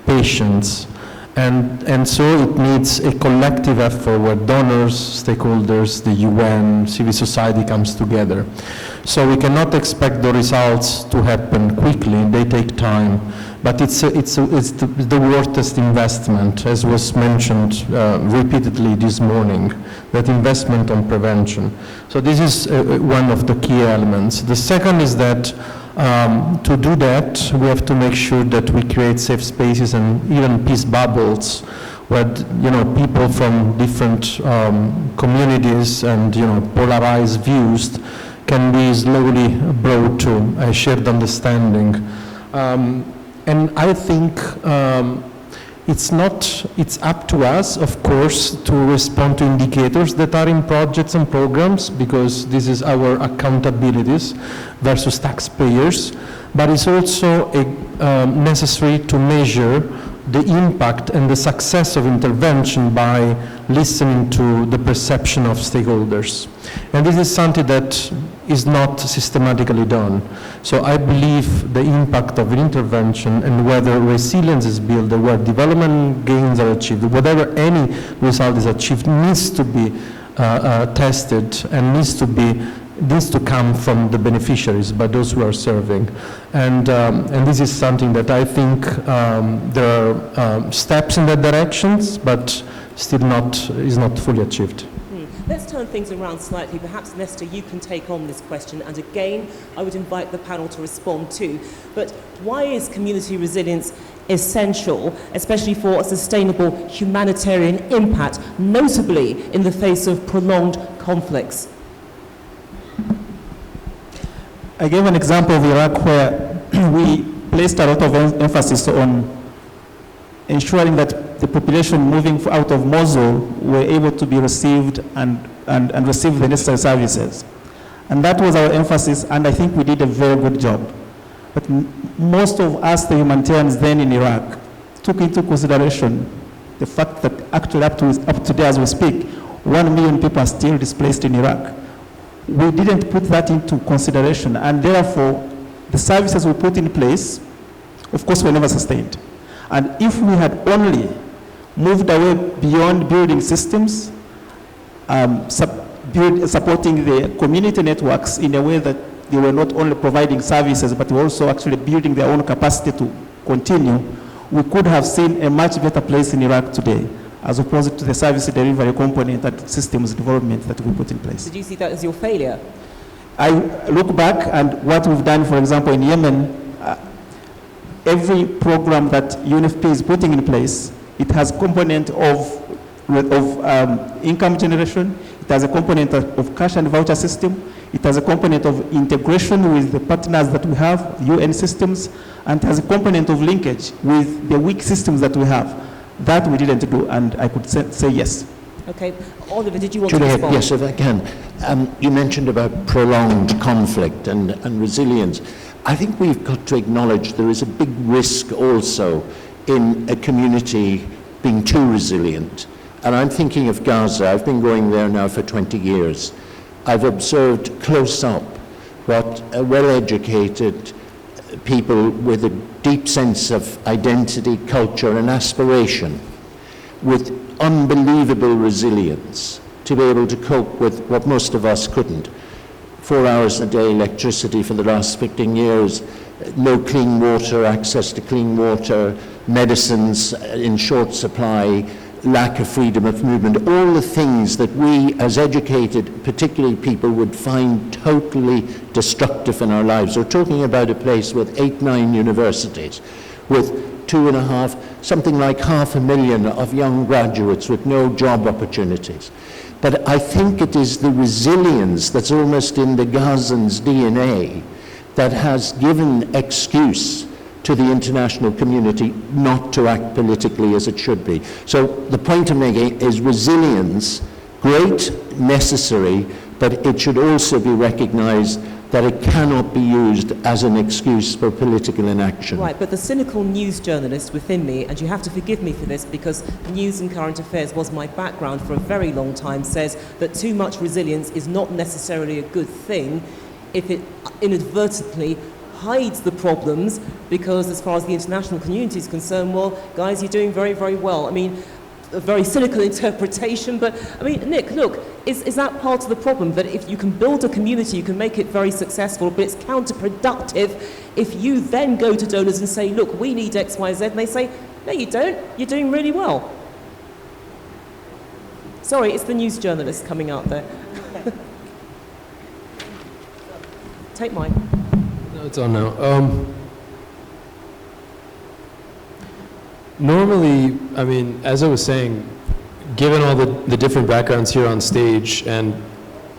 patience, and so it needs a collective effort where donors, stakeholders, the UN, civil society comes together. So we cannot expect the results to happen quickly, they take time, but it's the worthest investment, as was mentioned repeatedly this morning, that investment on prevention. So this is one of the key elements. The second is that to do that, we have to make sure that we create safe spaces and even peace bubbles where people from different communities and polarized views can be slowly brought to a shared understanding. And I think it's up to us, of course, to respond to indicators that are in projects and programs, because this is our accountabilities versus taxpayers, but it's also necessary to measure the impact and the success of intervention by listening to the perception of stakeholders. And this is something that is not systematically done. So I believe the impact of an intervention and whether resilience is built, where development gains are achieved, whatever any result is achieved needs to be tested and needs to come from the beneficiaries, by those who are serving. And this is something that I think there are steps in that directions, but still is not fully achieved. Let's turn things around slightly. Perhaps, Nesta, you can take on this question. And again, I would invite the panel to respond too. But why is community resilience essential, especially for a sustainable humanitarian impact, notably in the face of prolonged conflicts? I gave an example of Iraq where we placed a lot of emphasis on ensuring that the population moving out of Mosul were able to be received and receive the necessary services. And that was our emphasis, and I think we did a very good job. But most of us, the humanitarians then in Iraq, took into consideration the fact that actually up to today as we speak, 1 million people are still displaced in Iraq. We didn't put that into consideration, and therefore the services we put in place, of course, were never sustained. And if we had only moved away beyond building systems, supporting the community networks in a way that they were not only providing services, but were also actually building their own capacity to continue, we could have seen a much better place in Iraq today, as opposed to the service delivery component and systems development that we put in place. Did you see that as your failure? I look back and what we've done, for example, in Yemen, every program that UNFP is putting in place, it has component of income generation, it has a component of cash and voucher system, it has a component of integration with the partners that we have, UN systems, and it has a component of linkage with the weak systems that we have. That we didn't do, and I could say yes. Okay. Oliver, did you want Julia, to respond? yes, if I can. You mentioned about prolonged conflict and resilience. I think we've got to acknowledge there is a big risk also in a community being too resilient. And I'm thinking of Gaza. I've been going there now for 20 years. I've observed close up what well-educated people with a deep sense of identity, culture and aspiration, with unbelievable resilience, to be able to cope with what most of us couldn't. 4 hours a day electricity for the last 15 years, no clean water, access to clean water, medicines in short supply, lack of freedom of movement, all the things that we as educated, particularly people, would find totally destructive in our lives. We're talking about a place with 8-9 universities, with 2.5 something like 500,000 of young graduates with no job opportunities. But I think it is the resilience that's almost in the Gazans' DNA that has given excuse to the international community not to act politically as it should be. So the point I'm making is resilience, great, necessary, but it should also be recognized that it cannot be used as an excuse for political inaction. Right, but the cynical news journalist within me, and you have to forgive me for this because news and current affairs was my background for a very long time, says that too much resilience is not necessarily a good thing if it inadvertently hides the problems, because as far as the international community is concerned, well, guys, you're doing very, very well. I mean, a very cynical interpretation, but I mean, Nick, look, is that part of the problem, that if you can build a community, you can make it very successful, but it's counterproductive if you then go to donors and say, look, we need X, Y, Z, and they say, no, you don't, you're doing really well. Sorry, it's the news journalist coming out there. Take mine. No, it's on now. Normally, I mean, as I was saying, given all the different backgrounds here on stage and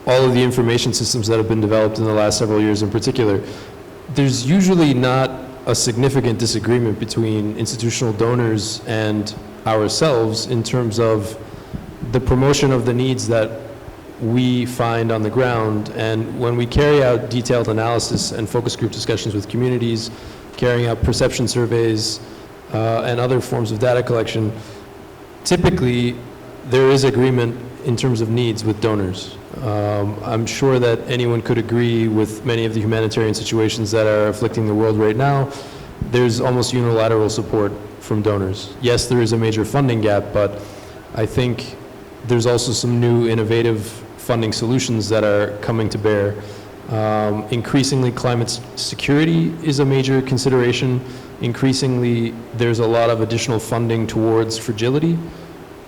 all of the information systems that have been developed in the last several years in particular, there's usually not a significant disagreement between institutional donors and ourselves in terms of the promotion of the needs that we find on the ground. And when we carry out detailed analysis and focus group discussions with communities, carrying out perception surveys, and other forms of data collection, typically there is agreement in terms of needs with donors. I'm sure that anyone could agree with many of the humanitarian situations that are afflicting the world right now. There's almost unilateral support from donors. Yes, there is a major funding gap, but I think there's also some new innovative funding solutions that are coming to bear. Increasingly, climate security is a major consideration. Increasingly, there's a lot of additional funding towards fragility.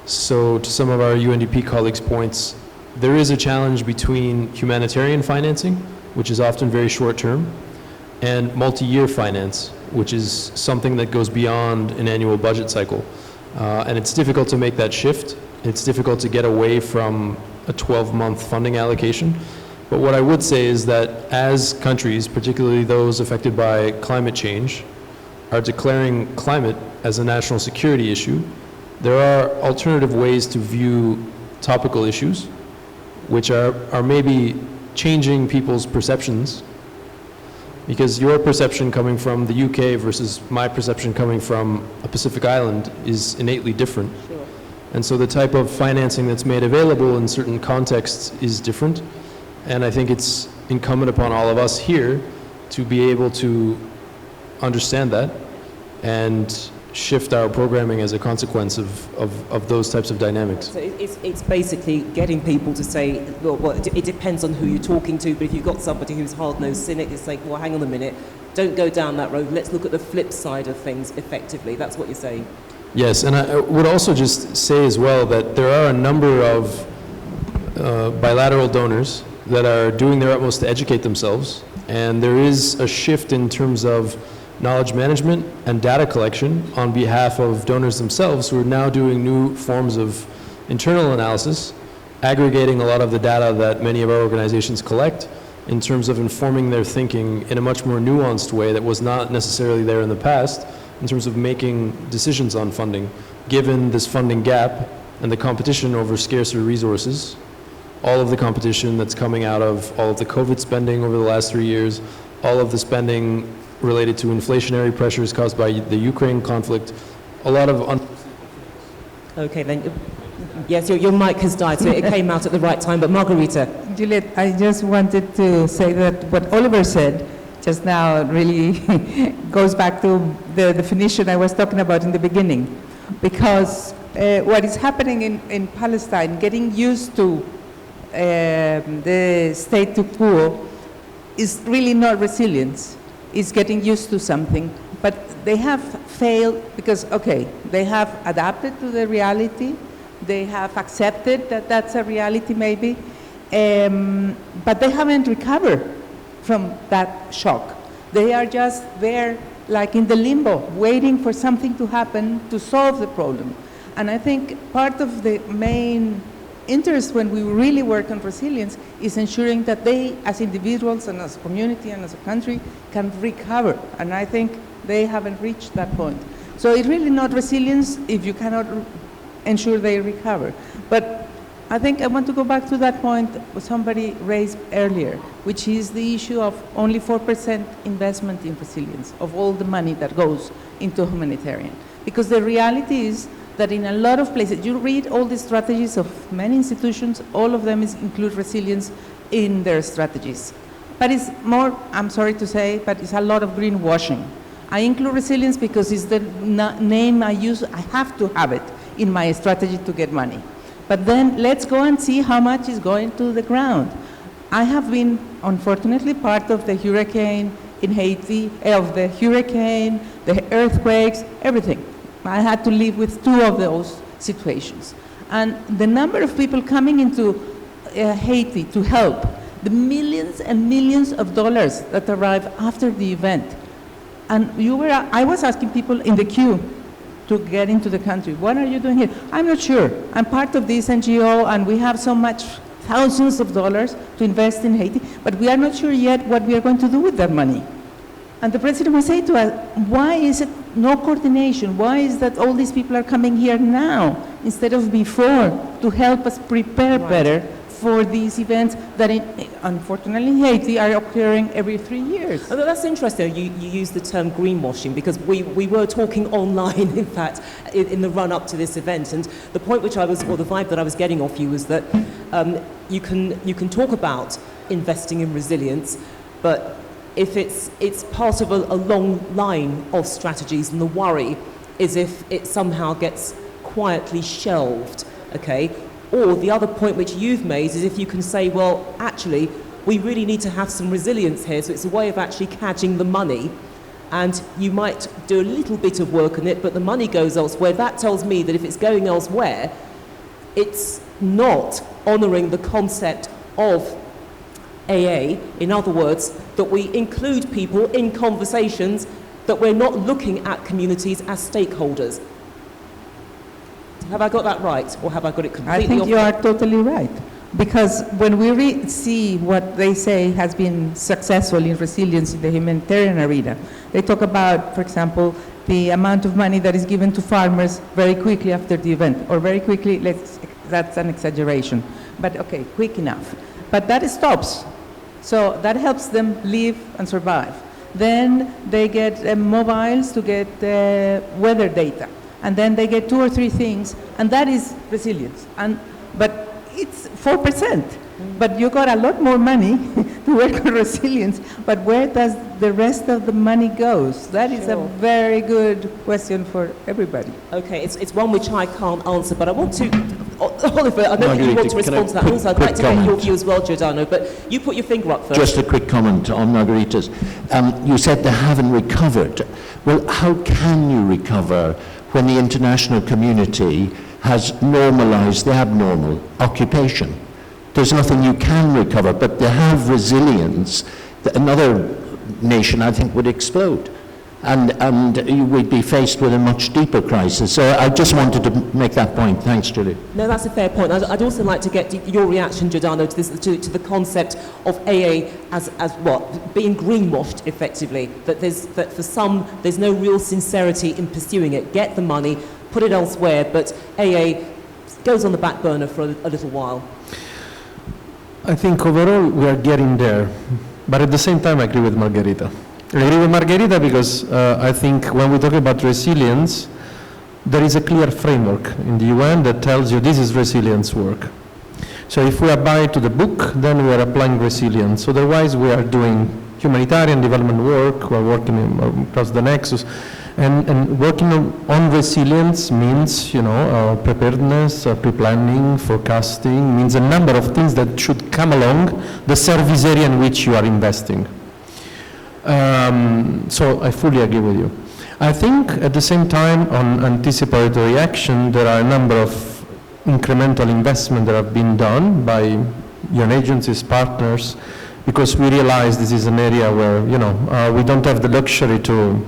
So to some of our UNDP colleagues' points, there is a challenge between humanitarian financing, which is often very short term, and multi-year finance, which is something that goes beyond an annual budget cycle. And it's difficult to make that shift. It's difficult to get away from a 12-month funding allocation. But what I would say is that as countries, particularly those affected by climate change, are declaring climate as a national security issue, there are alternative ways to view topical issues, which are maybe changing people's perceptions, because your perception coming from the UK versus my perception coming from a Pacific island is innately different. Sure. And so the type of financing that's made available in certain contexts is different. And I think it's incumbent upon all of us here to be able to understand that and shift our programming as a consequence of those types of dynamics. So it's basically getting people to say, well, it depends on who you're talking to, but if you've got somebody who's hard-nosed cynic, it's like, well, hang on a minute, don't go down that road, let's look at the flip side of things effectively. That's what you're saying. Yes, and I would also just say as well that there are a number of bilateral donors that are doing their utmost to educate themselves, and there is a shift in terms of knowledge management and data collection on behalf of donors themselves, who are now doing new forms of internal analysis, aggregating a lot of the data that many of our organizations collect in terms of informing their thinking in a much more nuanced way that was not necessarily there in the past, in terms of making decisions on funding, given this funding gap and the competition over scarcer resources, all of the competition that's coming out of all of the COVID spending over the last 3 years, all of the spending related to inflationary pressures caused by the Ukraine conflict, a lot of... Okay, then. Yes, your mic has died, so it came out at the right time, but Margarita. Juliet, I just wanted to say that what Oliver said just now really goes back to the definition I was talking about in the beginning. Because what is happening in Palestine, getting used to the status quo, is really not resilience. It's getting used to something. But they have failed because, okay, they have adapted to the reality. They have accepted that that's a reality maybe. But they haven't recovered from that shock. They are just there, like in the limbo, waiting for something to happen to solve the problem. And I think part of the main interest when we really work on resilience is ensuring that they, as individuals and as a community and as a country, can recover. And I think they haven't reached that point. So it's really not resilience if you cannot ensure they recover. But I think I want to go back to that point somebody raised earlier, which is the issue of only 4% investment in resilience of all the money that goes into humanitarian. Because the reality is that in a lot of places, you read all the strategies of many institutions, all of them include resilience in their strategies. But it's more, I'm sorry to say, but it's a lot of greenwashing. I include resilience because it's the name I use, I have to have it in my strategy to get money. But then let's go and see how much is going to the ground. I have been, unfortunately, part of the hurricane in Haiti, of the hurricane, the earthquakes, everything. I had to live with 2 of those situations. And the number of people coming into Haiti to help, the millions and millions of dollars that arrive after the event. And I was asking people in the queue to get into the country, what are you doing here? I'm not sure. I'm part of this NGO and we have so much, thousands of dollars to invest in Haiti, but we are not sure yet what we are going to do with that money. And the president will say to us, why is it no coordination? Why is that all these people are coming here now instead of before to help us prepare better for these events that, unfortunately, in Haiti are occurring every 3 years? Oh, that's interesting. You use the term greenwashing because we were talking online, in fact, in the run-up to this event. And the point which I was, or the vibe that I was getting off you was that you can talk about investing in resilience, but if it's part of a long line of strategies, and the worry is if it somehow gets quietly shelved, okay? Or the other point which you've made is if you can say, well, actually, we really need to have some resilience here, so it's a way of actually catching the money, and you might do a little bit of work on it, but the money goes elsewhere. That tells me that if it's going elsewhere, it's not honouring the concept of AA, in other words, that we include people in conversations, that we're not looking at communities as stakeholders. Have I got that right, or have I got it completely I think off? you are totally right. Because when we see what they say has been successful in resilience in the humanitarian arena, they talk about, for example, the amount of money that is given to farmers very quickly after the event, or very quickly, that's an exaggeration, but okay, quick enough. But that stops. So that helps them live and survive. Then they get mobiles to get weather data. And then they get 2 or 3 things, and that is resilience. But it's 4%. But you got a lot more money to work on resilience, but where does the rest of the money goes? That is a very good question for everybody. Okay, it's one which I can't answer, but I want to, Oliver, I know that you want to respond to that. Also, I'd like to get your view as well, Giordano, but you put your finger up first. Just a quick comment on Margarita's. You said they haven't recovered. Well, how can you recover when the international community has normalized the abnormal occupation? There's nothing you can recover, but to have resilience, another nation, I think, would explode. And you would be faced with a much deeper crisis. So I just wanted to make that point. Thanks, Julie. No, that's a fair point. I'd also like to get your reaction, Giordano, to the concept of AA as what? Being greenwashed, effectively. That for some, there's no real sincerity in pursuing it. Get the money, put it elsewhere, but AA goes on the back burner for a little while. I think overall we are getting there, but at the same time I agree with Margarita. I agree with Margarita because I think when we talk about resilience, there is a clear framework in the UN that tells you this is resilience work. So if we abide to the book, then we are applying resilience. Otherwise we are doing humanitarian development work, we are working across the nexus, and working on resilience means, preparedness, pre-planning, forecasting, means a number of things that should come along the service area in which you are investing. So I fully agree with you. I think at the same time on anticipatory action, there are a number of incremental investments that have been done by UN agencies, partners, because we realize this is an area where, we don't have the luxury to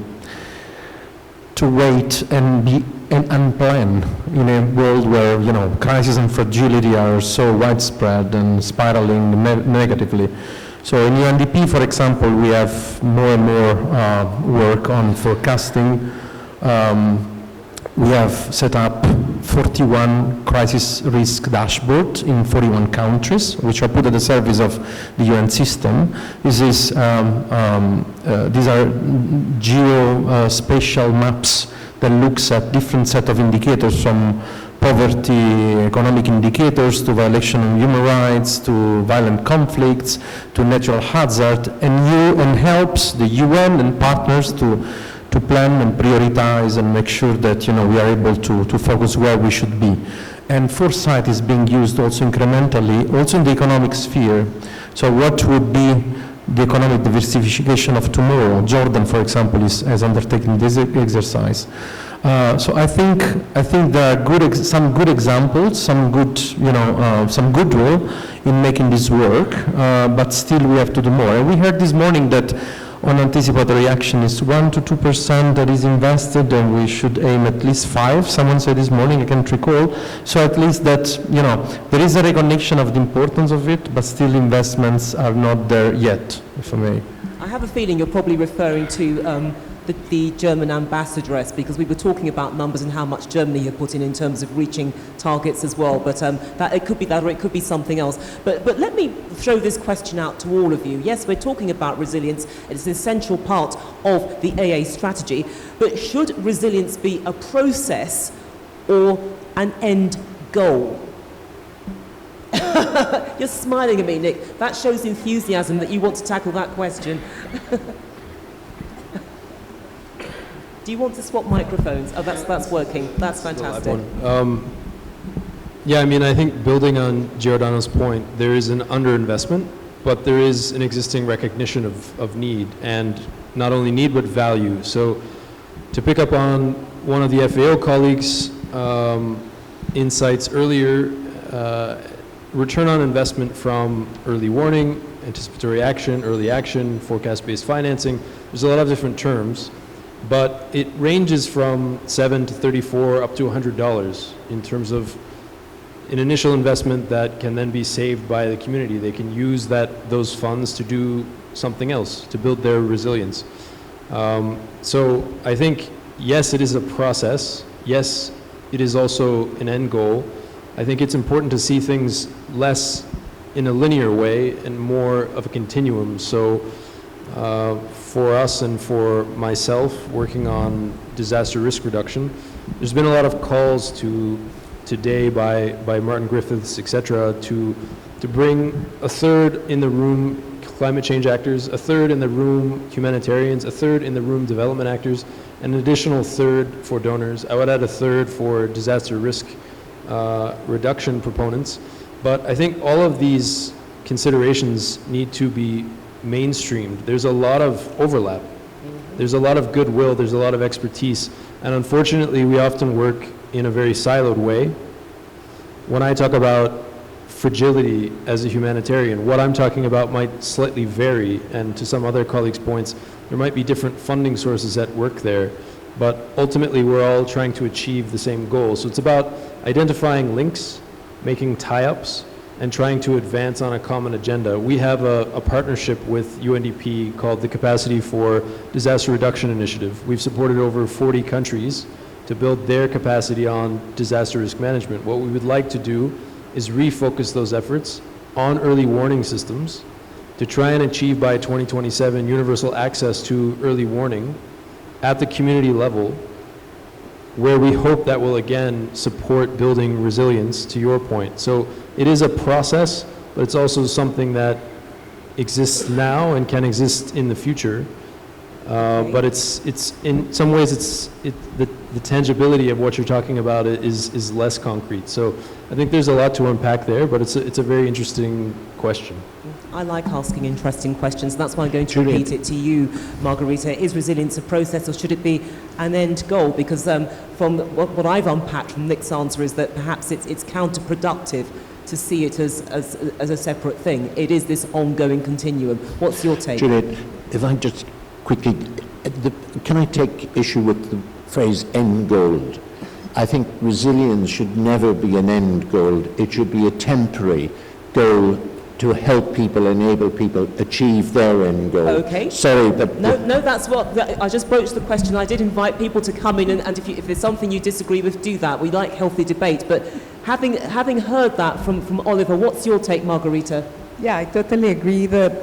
wait and unplan in a world where, crisis and fragility are so widespread and spiraling negatively. So in UNDP, for example, we have more and more work on forecasting. We have set up 41 crisis risk dashboard in 41 countries, which are put at the service of the UN system. These are geospatial maps that looks at different set of indicators, from poverty, economic indicators, to violation of human rights, to violent conflicts, to natural hazard, and helps the UN and partners to plan and prioritize and make sure that we are able to focus where we should be. And foresight is being used also incrementally, also in the economic sphere. So what would be the economic diversification of tomorrow? Jordan, for example, has undertaken this exercise. So I think there are some good examples, some goodwill in making this work, but still we have to do more. And we heard this morning that on anticipatory action is 1 to 2% that is invested, and we should aim at least 5. Someone said this morning, I can't recall. So at least that, there is a recognition of the importance of it, but still investments are not there yet, if I may. I have a feeling you're probably referring to the German ambassadress, because we were talking about numbers and how much Germany had put in terms of reaching targets as well, but that it could be that, or it could be something else. But let me throw this question out to all of you. Yes, we're talking about resilience. It's an essential part of the AA strategy, but should resilience be a process or an end goal? You're smiling at me, Nick. That shows enthusiasm that you want to tackle that question. Do you want to swap microphones? Oh, that's working. That's fantastic. Yeah, I think building on Giordano's point, there is an underinvestment, but there is an existing recognition of need, and not only need, but value. So to pick up on one of the FAO colleagues' insights earlier, return on investment from early warning, anticipatory action, early action, forecast-based financing, there's a lot of different terms. But it ranges from $7 to $34 up to $100 in terms of an initial investment that can then be saved by the community. They can use those funds to do something else, to build their resilience. So I think, yes, it is a process. Yes, it is also an end goal. I think it's important to see things less in a linear way and more of a continuum. So for us and for myself working on disaster risk reduction, there's been a lot of calls today by Martin Griffiths, etc., to bring a third in the room climate change actors, a third in the room humanitarians, a third in the room development actors, an additional third for donors. I would add a third for disaster risk reduction proponents. But I think all of these considerations need to be mainstreamed. There's a lot of overlap. There's a lot of goodwill. There's a lot of expertise. And unfortunately, we often work in a very siloed way. When I talk about fragility as a humanitarian, what I'm talking about might slightly vary. And to some other colleagues' points, there might be different funding sources at work there. But ultimately, we're all trying to achieve the same goal. So it's about identifying links, making tie-ups, and trying to advance on a common agenda. We have a partnership with UNDP called the Capacity for Disaster Reduction Initiative. We've supported over 40 countries to build their capacity on disaster risk management. What we would like to do is refocus those efforts on early warning systems to try and achieve by 2027 universal access to early warning at the community level, where we hope that will again support building resilience, to your point. So it is a process, but it's also something that exists now and can exist in the future. But it's in some ways the tangibility of what you're talking about is less concrete. So I think there's a lot to unpack there, but it's a very interesting question. I like asking interesting questions. That's why I'm going to repeat it to you, Margarita. Is resilience a process, or should it be an end goal? Because from what I've unpacked from Nick's answer is that perhaps it's counterproductive to see it as a separate thing. It is this ongoing continuum. What's your take? Juliet, if I just quickly, can I take issue with the phrase end goal? I think resilience should never be an end goal. It should be a temporary goal to help people, enable people achieve their end goal. Okay. Sorry, but... No, that's what, I just broached the question. I did invite people to come in, and if there's something you disagree with, do that. We like healthy debate. But having heard that from Oliver, what's your take, Margarita? Yeah, I totally agree that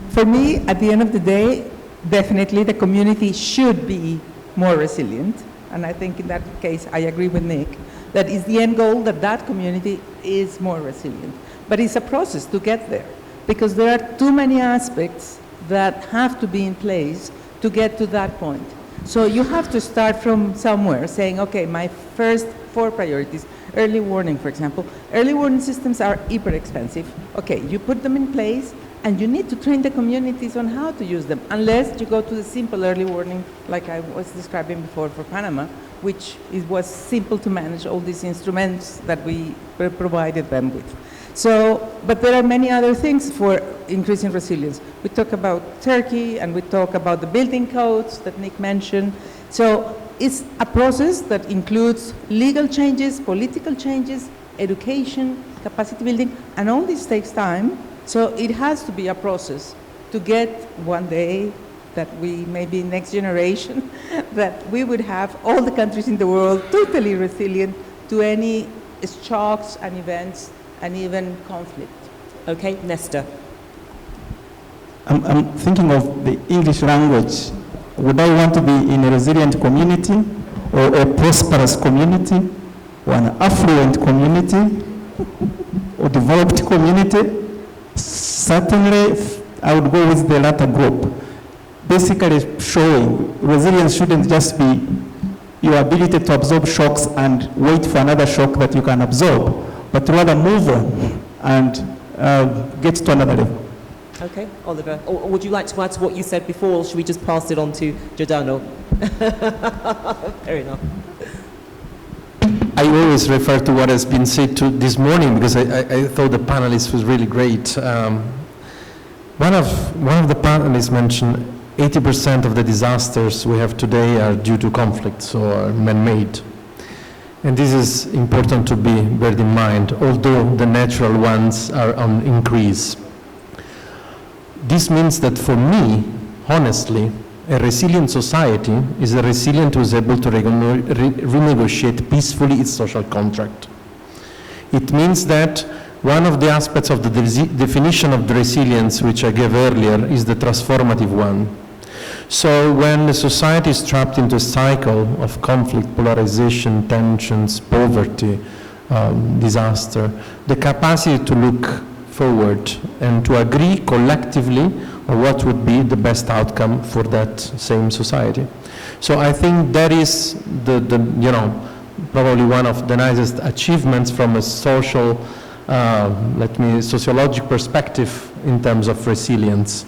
for me, at the end of the day, definitely the community should be more resilient. And I think in that case, I agree with Nick, that is the end goal, that community is more resilient. But it's a process to get there, because there are too many aspects that have to be in place to get to that point. So you have to start from somewhere, saying, okay, my first 4 priorities, early warning, for example. Early warning systems are hyper expensive. Okay, you put them in place, and you need to train the communities on how to use them, unless you go to the simple early warning, like I was describing before for Panama, which was simple to manage all these instruments that we provided them with. So, but there are many other things for increasing resilience. We talk about Turkey, and we talk about the building codes that Nick mentioned. So it's a process that includes legal changes, political changes, education, capacity building, and all this takes time. So it has to be a process to get one day that we, maybe next generation, that we would have all the countries in the world totally resilient to any shocks and events and even conflict. Okay, Nesta. I'm thinking of the English language. Would I want to be in a resilient community, or a prosperous community, or an affluent community, or developed community? Certainly, I would go with the latter group. Basically showing resilience shouldn't just be your ability to absorb shocks and wait for another shock that you can absorb, but rather move on and get to another level. Okay, Oliver. Or would you like to add to what you said before, or should we just pass it on to Giordano? Fair enough. I always refer to what has been said this morning, because I thought the panelists was really great. One of the panelists mentioned 80% of the disasters we have today are due to conflicts or man-made. And this is important to be bear in mind, although the natural ones are on increase. This means that for me, honestly, a resilient society is a resilient who is able to renegotiate peacefully its social contract. It means that one of the aspects of the definition of the resilience, which I gave earlier, is the transformative one. So when the society is trapped into a cycle of conflict, polarization, tensions, poverty, disaster, the capacity to look forward and to agree collectively on what would be the best outcome for that same society. So I think that is probably one of the nicest achievements from a social, sociological perspective in terms of resilience.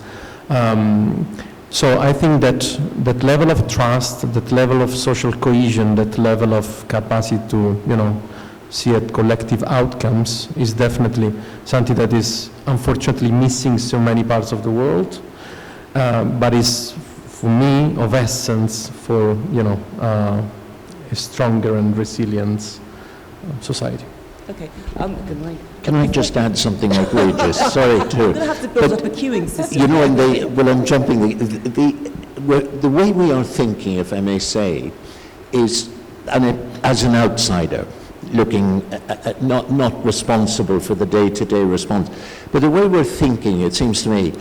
So I think that level of trust, that level of social cohesion, that level of capacity to, see at collective outcomes is definitely something that is unfortunately missing so many parts of the world, but is, for me, of essence for, a stronger and resilient society. Okay. Can I just add something outrageous? Sorry to... We're going to have to build up a queuing system. I'm jumping. The way we are thinking, if I may say, is, as an outsider, looking at not responsible for the day-to-day response, but the way we're thinking, it seems to me,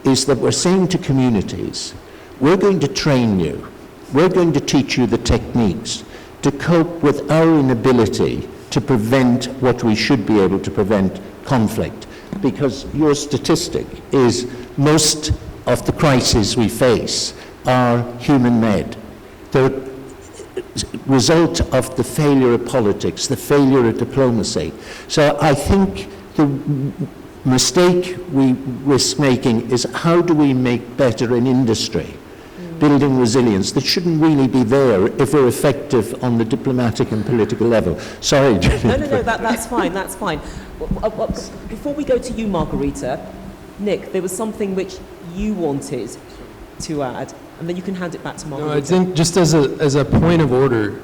is that we're saying to communities, we're going to train you, we're going to teach you the techniques to cope with our inability to prevent what we should be able to prevent, conflict. Because your statistic is most of the crises we face are human-made. They're result of the failure of politics, the failure of diplomacy. So I think the mistake we risk making is, how do we make better an industry building resilience that shouldn't really be there if we're effective on the diplomatic and political level. Sorry. No, that's fine, that's fine. Before we go to you, Margarita, Nick, there was something which you wanted to add, and then you can hand it back to Margarita. No, I think just as a point of order,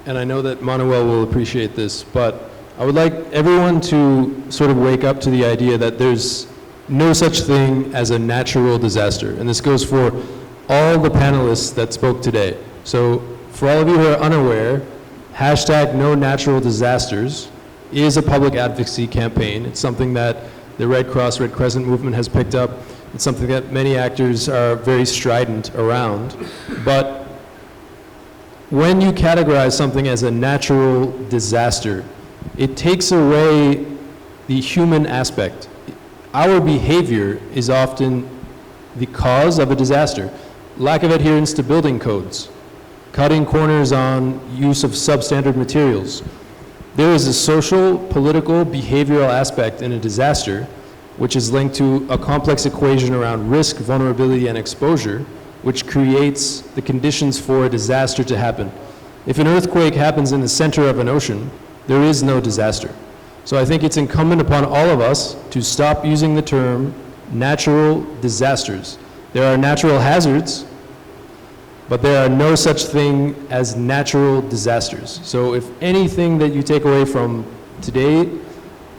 and I know that Manuel will appreciate this, but I would like everyone to sort of wake up to the idea that there's no such thing as a natural disaster. And this goes for all the panelists that spoke today. So for all of you who are unaware, hashtag no natural disasters is a public advocacy campaign. It's something that the Red Cross, Red Crescent movement has picked up. It's something that many actors are very strident around. But when you categorize something as a natural disaster, it takes away the human aspect. Our behavior is often the cause of a disaster. Lack of adherence to building codes, cutting corners on use of substandard materials. There is a social, political, behavioral aspect in a disaster which is linked to a complex equation around risk, vulnerability, and exposure, which creates the conditions for a disaster to happen. If an earthquake happens in the center of an ocean, there is no disaster. So I think it's incumbent upon all of us to stop using the term natural disasters. There are natural hazards, but there are no such thing as natural disasters. So if anything that you take away from today,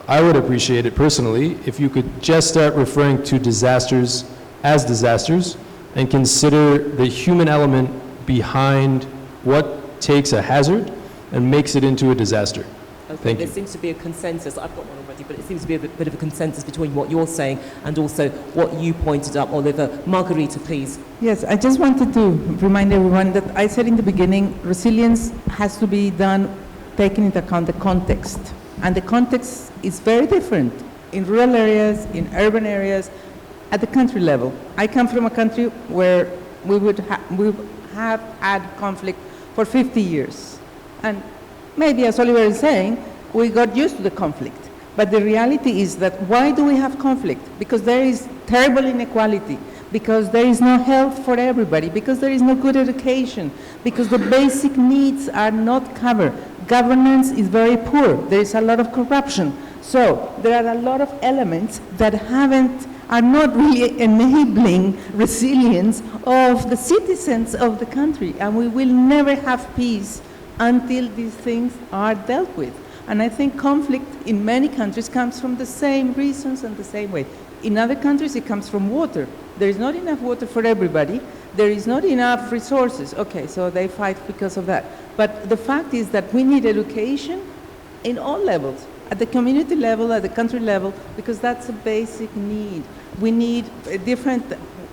I would appreciate it personally if you could just start referring to disasters as disasters and consider the human element behind what takes a hazard and makes it into a disaster. Okay, there seems to be a consensus. I've got one already, but it seems to be a bit of a consensus between what you're saying and also what you pointed up, Oliver. Margarita, please. Yes, I just wanted to remind everyone that I said in the beginning, resilience has to be done taking into account the context. And the context is very different in rural areas, in urban areas, at the country level. I come from a country where we have had conflict for 50 years. And maybe, as Oliver is saying, we got used to the conflict. But the reality is that why do we have conflict? Because there is terrible inequality, because there is no health for everybody, because there is no good education, because the basic needs are not covered. Governance is very poor. There is a lot of corruption. So there are a lot of elements that are not really enabling resilience of the citizens of the country. And we will never have peace until these things are dealt with. And I think conflict in many countries comes from the same reasons and the same way. In other countries, it comes from water. There is not enough water for everybody. There is not enough resources. Okay, so they fight because of that. But the fact is that we need education in all levels, at the community level, at the country level, because that's a basic need. We need different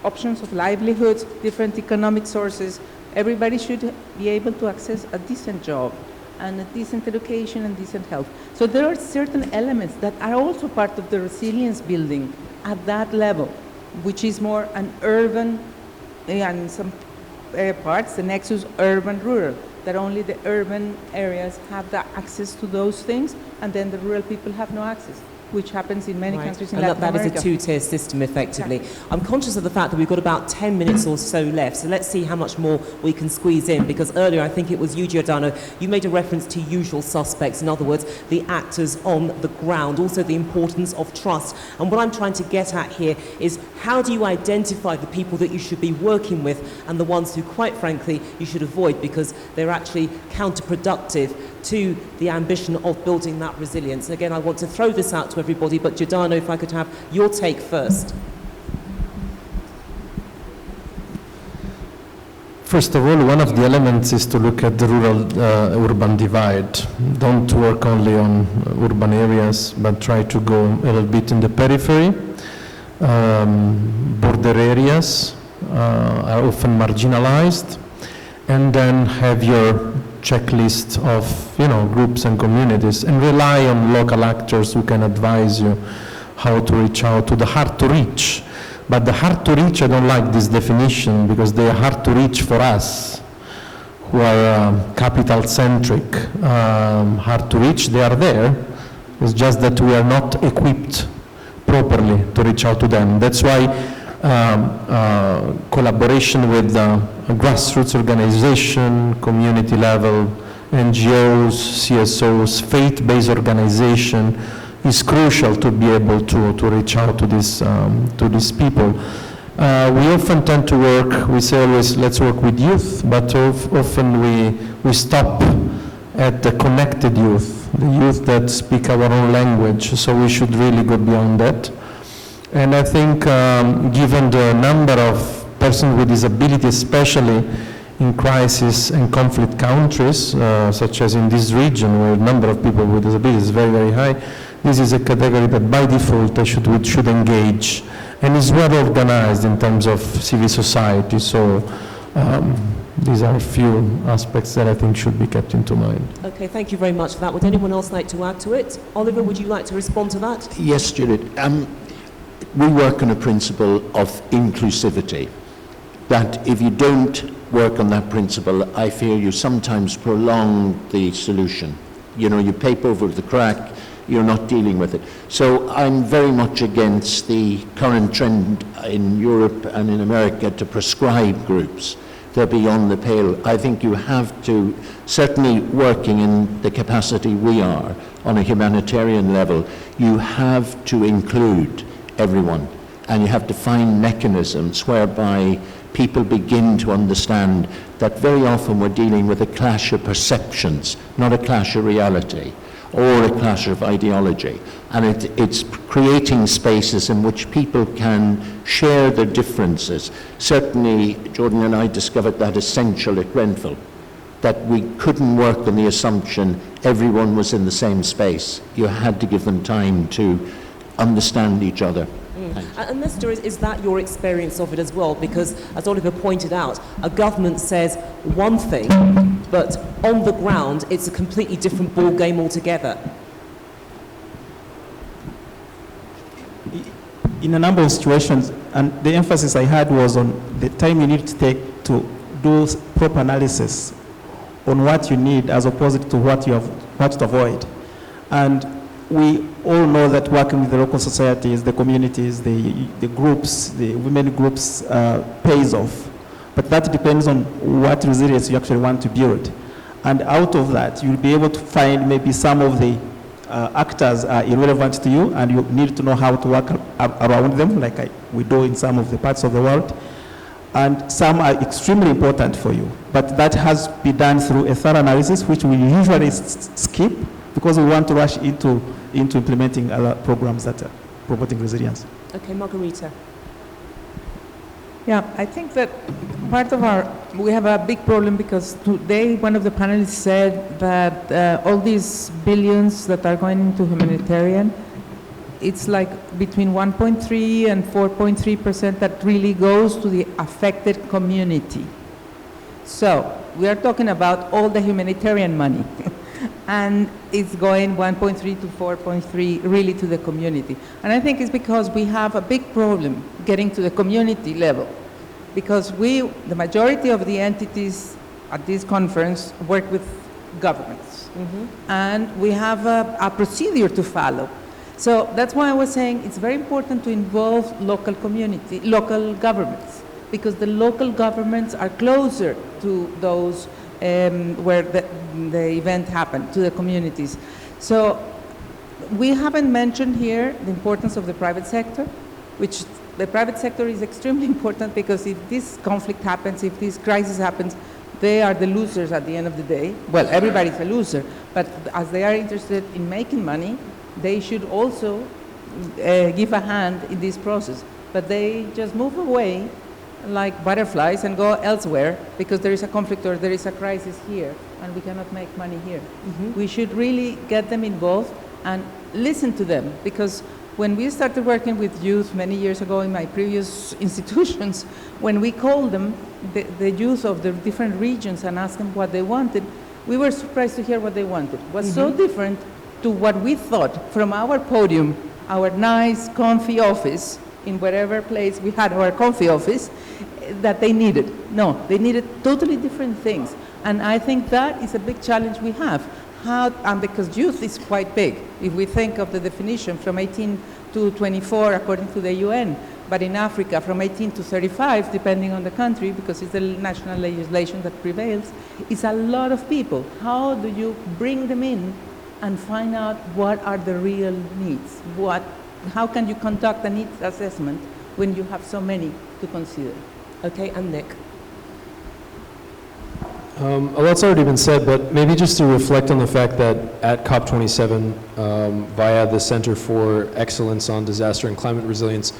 options of livelihoods, different economic sources. Everybody should be able to access a decent job and a decent education and decent health. So there are certain elements that are also part of the resilience building at that level, which is more an urban, and in some parts, the nexus urban-rural, that only the urban areas have the access to those things, and then the rural people have no access, which happens in many countries in Latin America. That is a two-tier system, effectively. Exactly. I'm conscious of the fact that we've got about 10 minutes or so left, so let's see how much more we can squeeze in, because earlier, I think it was you, Giordano, you made a reference to usual suspects, in other words, the actors on the ground, also the importance of trust. And what I'm trying to get at here is, how do you identify the people that you should be working with and the ones who, quite frankly, you should avoid because they're actually counterproductive to the ambition of building that resilience? And again, I want to throw this out to everybody, but Giordano, if I could have your take first. First of all, one of the elements is to look at the rural-urban divide. Don't work only on urban areas, but try to go a little bit in the periphery. Border areas are often marginalized, and then have your checklist of groups and communities, and rely on local actors who can advise you how to reach out to the hard to reach. But the hard to reach, I don't like this definition, because they are hard to reach for us who are capital centric. Hard to reach, they are there. It's just that we are not equipped properly to reach out to them. That's why collaboration with grassroots organization, community level, NGOs, CSOs, faith-based organization is crucial to be able to reach out to these people. We often tend to work, we say always, let's work with youth, but often we stop at the connected youth, the youth that speak our own language, so we should really go beyond that. And I think given the number of persons with disability, especially in crisis and conflict countries, such as in this region where the number of people with disabilities is very, very high, this is a category that by default we should engage and is well organized in terms of civil society. So these are a few aspects that I think should be kept into mind. Okay, thank you very much for that. Would anyone else like to add to it? Oliver, would you like to respond to that? Yes, Juliet. We work on a principle of inclusivity, that if you don't work on that principle, I fear you sometimes prolong the solution. You know, you paper over the crack, you're not dealing with it. So I'm very much against the current trend in Europe and in America to prescribe groups. They're beyond the pale. I think you have to, certainly working in the capacity we are on a humanitarian level, you have to include everyone, and you have to find mechanisms whereby people begin to understand that very often we're dealing with a clash of perceptions, not a clash of reality or a clash of ideology. And it's creating spaces in which people can share their differences. Certainly, Jordan and I discovered that essential at Grenfell, that we couldn't work on the assumption everyone was in the same space. You had to give them time to understand each other. And Lester, is that your experience of it as well? Because, as Oliver pointed out, a government says one thing, but on the ground, it's a completely different ball game altogether. In a number of situations, and the emphasis I had was on the time you need to take to do proper analysis on what you need as opposed to what to avoid. And we all know that working with the local societies, the communities, the groups, the women groups pays off. But that depends on what resilience you actually want to build. And out of that, you'll be able to find maybe some of the actors are irrelevant to you, and you need to know how to work around them, like we do in some of the parts of the world. And some are extremely important for you. But that has to be done through a thorough analysis, which we usually skip because we want to rush into implementing other programs that are promoting resilience. Okay, Margarita. Yeah, I think that part of we have a big problem because today one of the panelists said that all these billions that are going into humanitarian, it's like between 1.3 and 4.3% that really goes to the affected community. So we are talking about all the humanitarian money. And it's going 1.3 to 4.3 really to the community. And I think it's because we have a big problem getting to the community level, because the majority of the entities at this conference work with governments. And we have a procedure to follow. So that's why I was saying it's very important to involve local governments, because the local governments are closer to those where the event happened, to the communities. So we haven't mentioned here the importance of the private sector, which the private sector is extremely important, because if this conflict happens, if this crisis happens, they are the losers at the end of the day. Well, everybody's a loser, but as they are interested in making money, they should also give a hand in this process. But they just move away like butterflies and go elsewhere because there is a conflict or there is a crisis here and we cannot make money here. We should really get them involved and listen to them, because when we started working with youth many years ago in my previous institutions, when we called them, the youth of the different regions, and asked them what they wanted, we were surprised to hear what they wanted. It was so different to what we thought from our podium, our nice, comfy office, in whatever place we had our comfy office, that they needed. No, they needed totally different things. And I think that is a big challenge we have. Because youth is quite big. If we think of the definition from 18 to 24, according to the UN, but in Africa from 18 to 35, depending on the country, because it's the national legislation that prevails, is a lot of people. How do you bring them in and find out what are the real needs? How can you conduct a needs assessment when you have so many to consider? Okay, and Nick. A lot's already been said, but maybe just to reflect on the fact that at COP27, via the Center for Excellence on Disaster and Climate Resilience,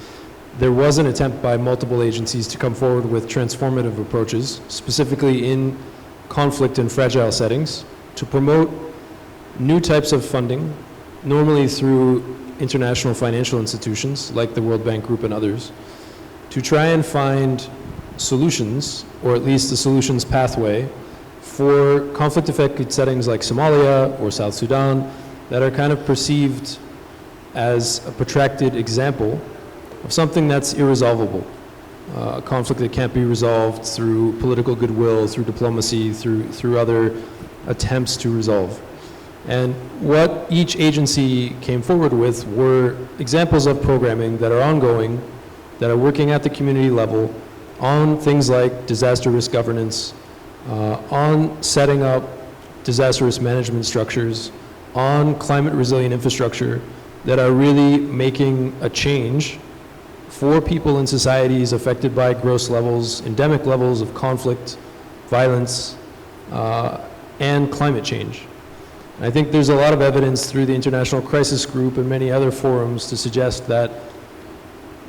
there was an attempt by multiple agencies to come forward with transformative approaches, specifically in conflict and fragile settings, to promote new types of funding, normally through international financial institutions like the World Bank Group and others, to try and find solutions, or at least a solutions pathway, for conflict-affected settings like Somalia or South Sudan that are kind of perceived as a protracted example of something that's irresolvable, a conflict that can't be resolved through political goodwill, through diplomacy, through other attempts to resolve. And what each agency came forward with were examples of programming that are ongoing, that are working at the community level on things like disaster risk governance, on setting up disaster risk management structures, on climate resilient infrastructure, that are really making a change for people in societies affected by gross levels, endemic levels of conflict, violence, and climate change. And I think there's a lot of evidence through the International Crisis Group and many other forums to suggest that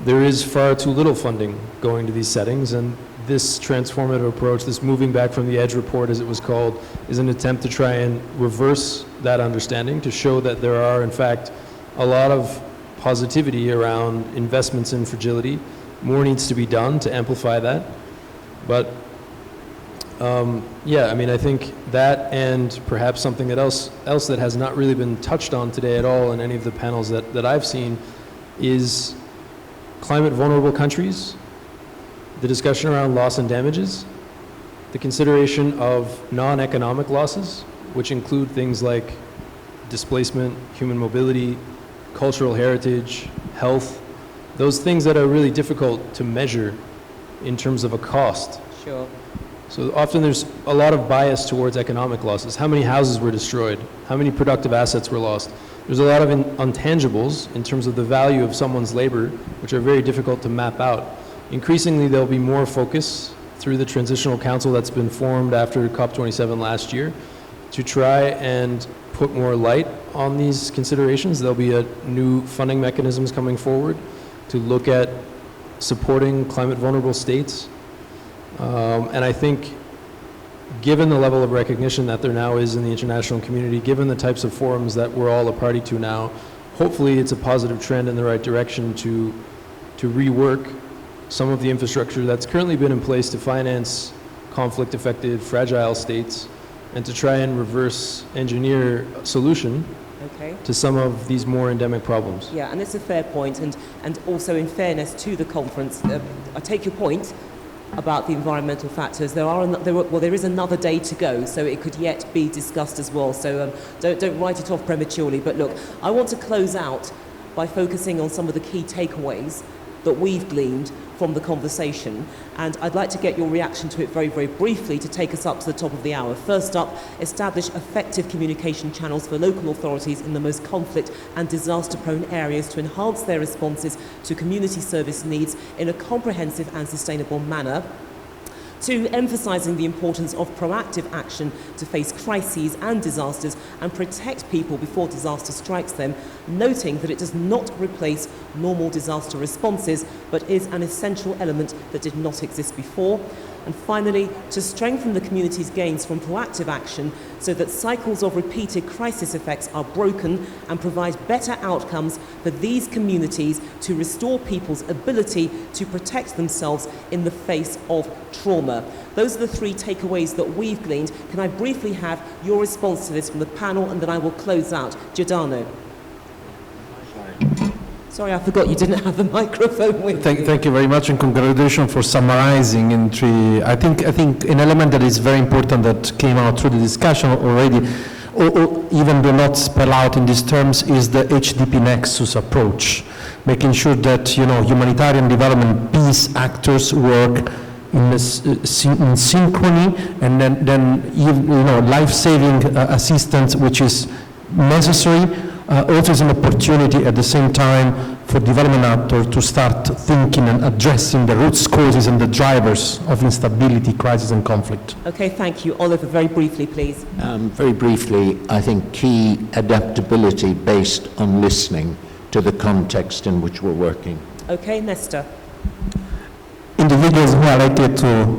there is far too little funding going to these settings, and this transformative approach, this moving back from the edge report as it was called, is an attempt to try and reverse that understanding, to show that there are in fact a lot of positivity around investments in fragility. More needs to be done to amplify that. But yeah, I mean, I think that, and perhaps something that else that has not really been touched on today at all in any of the panels that I've seen, is climate vulnerable countries, the discussion around loss and damages, the consideration of non-economic losses, which include things like displacement, human mobility, cultural heritage, health, those things that are really difficult to measure in terms of a cost. Sure. So often there's a lot of bias towards economic losses. How many houses were destroyed? How many productive assets were lost? There's a lot of intangibles in terms of the value of someone's labor, which are very difficult to map out. Increasingly, there'll be more focus through the transitional council that's been formed after COP27 last year to try and put more light on these considerations. There'll be new funding mechanisms coming forward to look at supporting climate vulnerable states. And I think given the level of recognition that there now is in the international community, given the types of forums that we're all a party to now, hopefully it's a positive trend in the right direction to rework some of the infrastructure that's currently been in place to finance conflict-affected, fragile states, and to try and reverse engineer a solution to some of these more endemic problems. Yeah, and it's a fair point, and also in fairness to the conference, I take your point about the environmental factors. There is another day to go, so it could yet be discussed as well. So don't write it off prematurely. But look, I want to close out by focusing on some of the key takeaways that we've gleaned from the conversation, and I'd like to get your reaction to it very, very briefly to take us up to the top of the hour. First up, establish effective communication channels for local authorities in the most conflict and disaster-prone areas to enhance their responses to community service needs in a comprehensive and sustainable manner. 2, emphasising the importance of proactive action to face crises and disasters and protect people before disaster strikes them, noting that it does not replace normal disaster responses, but is an essential element that did not exist before. And finally, to strengthen the community's gains from proactive action so that cycles of repeated crisis effects are broken and provide better outcomes for these communities to restore people's ability to protect themselves in the face of trauma. Those are the 3 takeaways that we've gleaned. Can I briefly have your response to this from the panel, and then I will close out. Giordano. Sorry, I forgot you didn't have the microphone with you. Thank you very much, and congratulations for summarizing in 3. I think an element that is very important that came out through the discussion already or even do not spell out in these terms, is the HDP Nexus approach, making sure that humanitarian development peace actors work in synchrony, and then life-saving assistance, which is necessary, also is an opportunity at the same time for development actors to start thinking and addressing the root causes and the drivers of instability, crisis and conflict. Okay, thank you. Oliver, very briefly, please. Very briefly, I think key adaptability based on listening to the context in which we're working. Okay, Nesta. Individuals who are likely to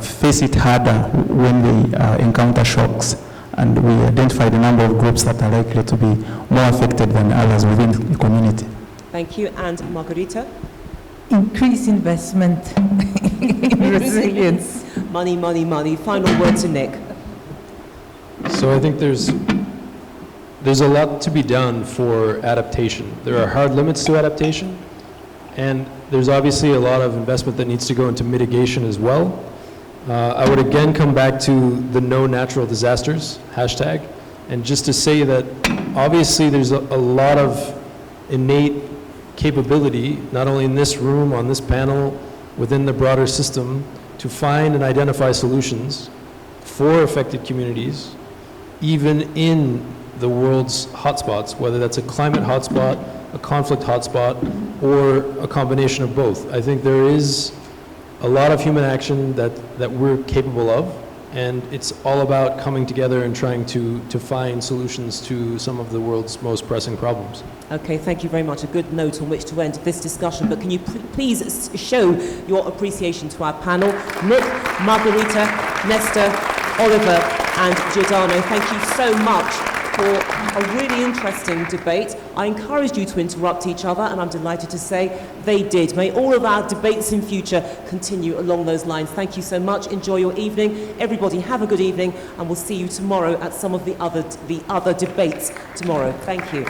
face it harder when they encounter shocks, and we identify the number of groups that are likely to be more affected than others within the community. Thank you. And Margarita? Increase investment in resilience. Money, money, money. Final word to Nick. So I think there's a lot to be done for adaptation. There are hard limits to adaptation, and there's obviously a lot of investment that needs to go into mitigation as well. I would again come back to the no natural disasters hashtag, and just to say that obviously there's a lot of innate capability, not only in this room, on this panel, within the broader system, to find and identify solutions for affected communities, even in the world's hotspots, whether that's a climate hotspot, a conflict hotspot, or a combination of both. I think there is a lot of human action that we're capable of, and it's all about coming together and trying to find solutions to some of the world's most pressing problems. Okay, thank you very much. A good note on which to end this discussion, but can you please show your appreciation to our panel? Nick, Margarita, Nesta, Oliver and Giordano, thank you so much for a really interesting debate. I encouraged you to interrupt each other, and I'm delighted to say they did. May all of our debates in future continue along those lines. Thank you so much. Enjoy your evening. Everybody have a good evening, and we'll see you tomorrow at some of the other debates tomorrow. Thank you.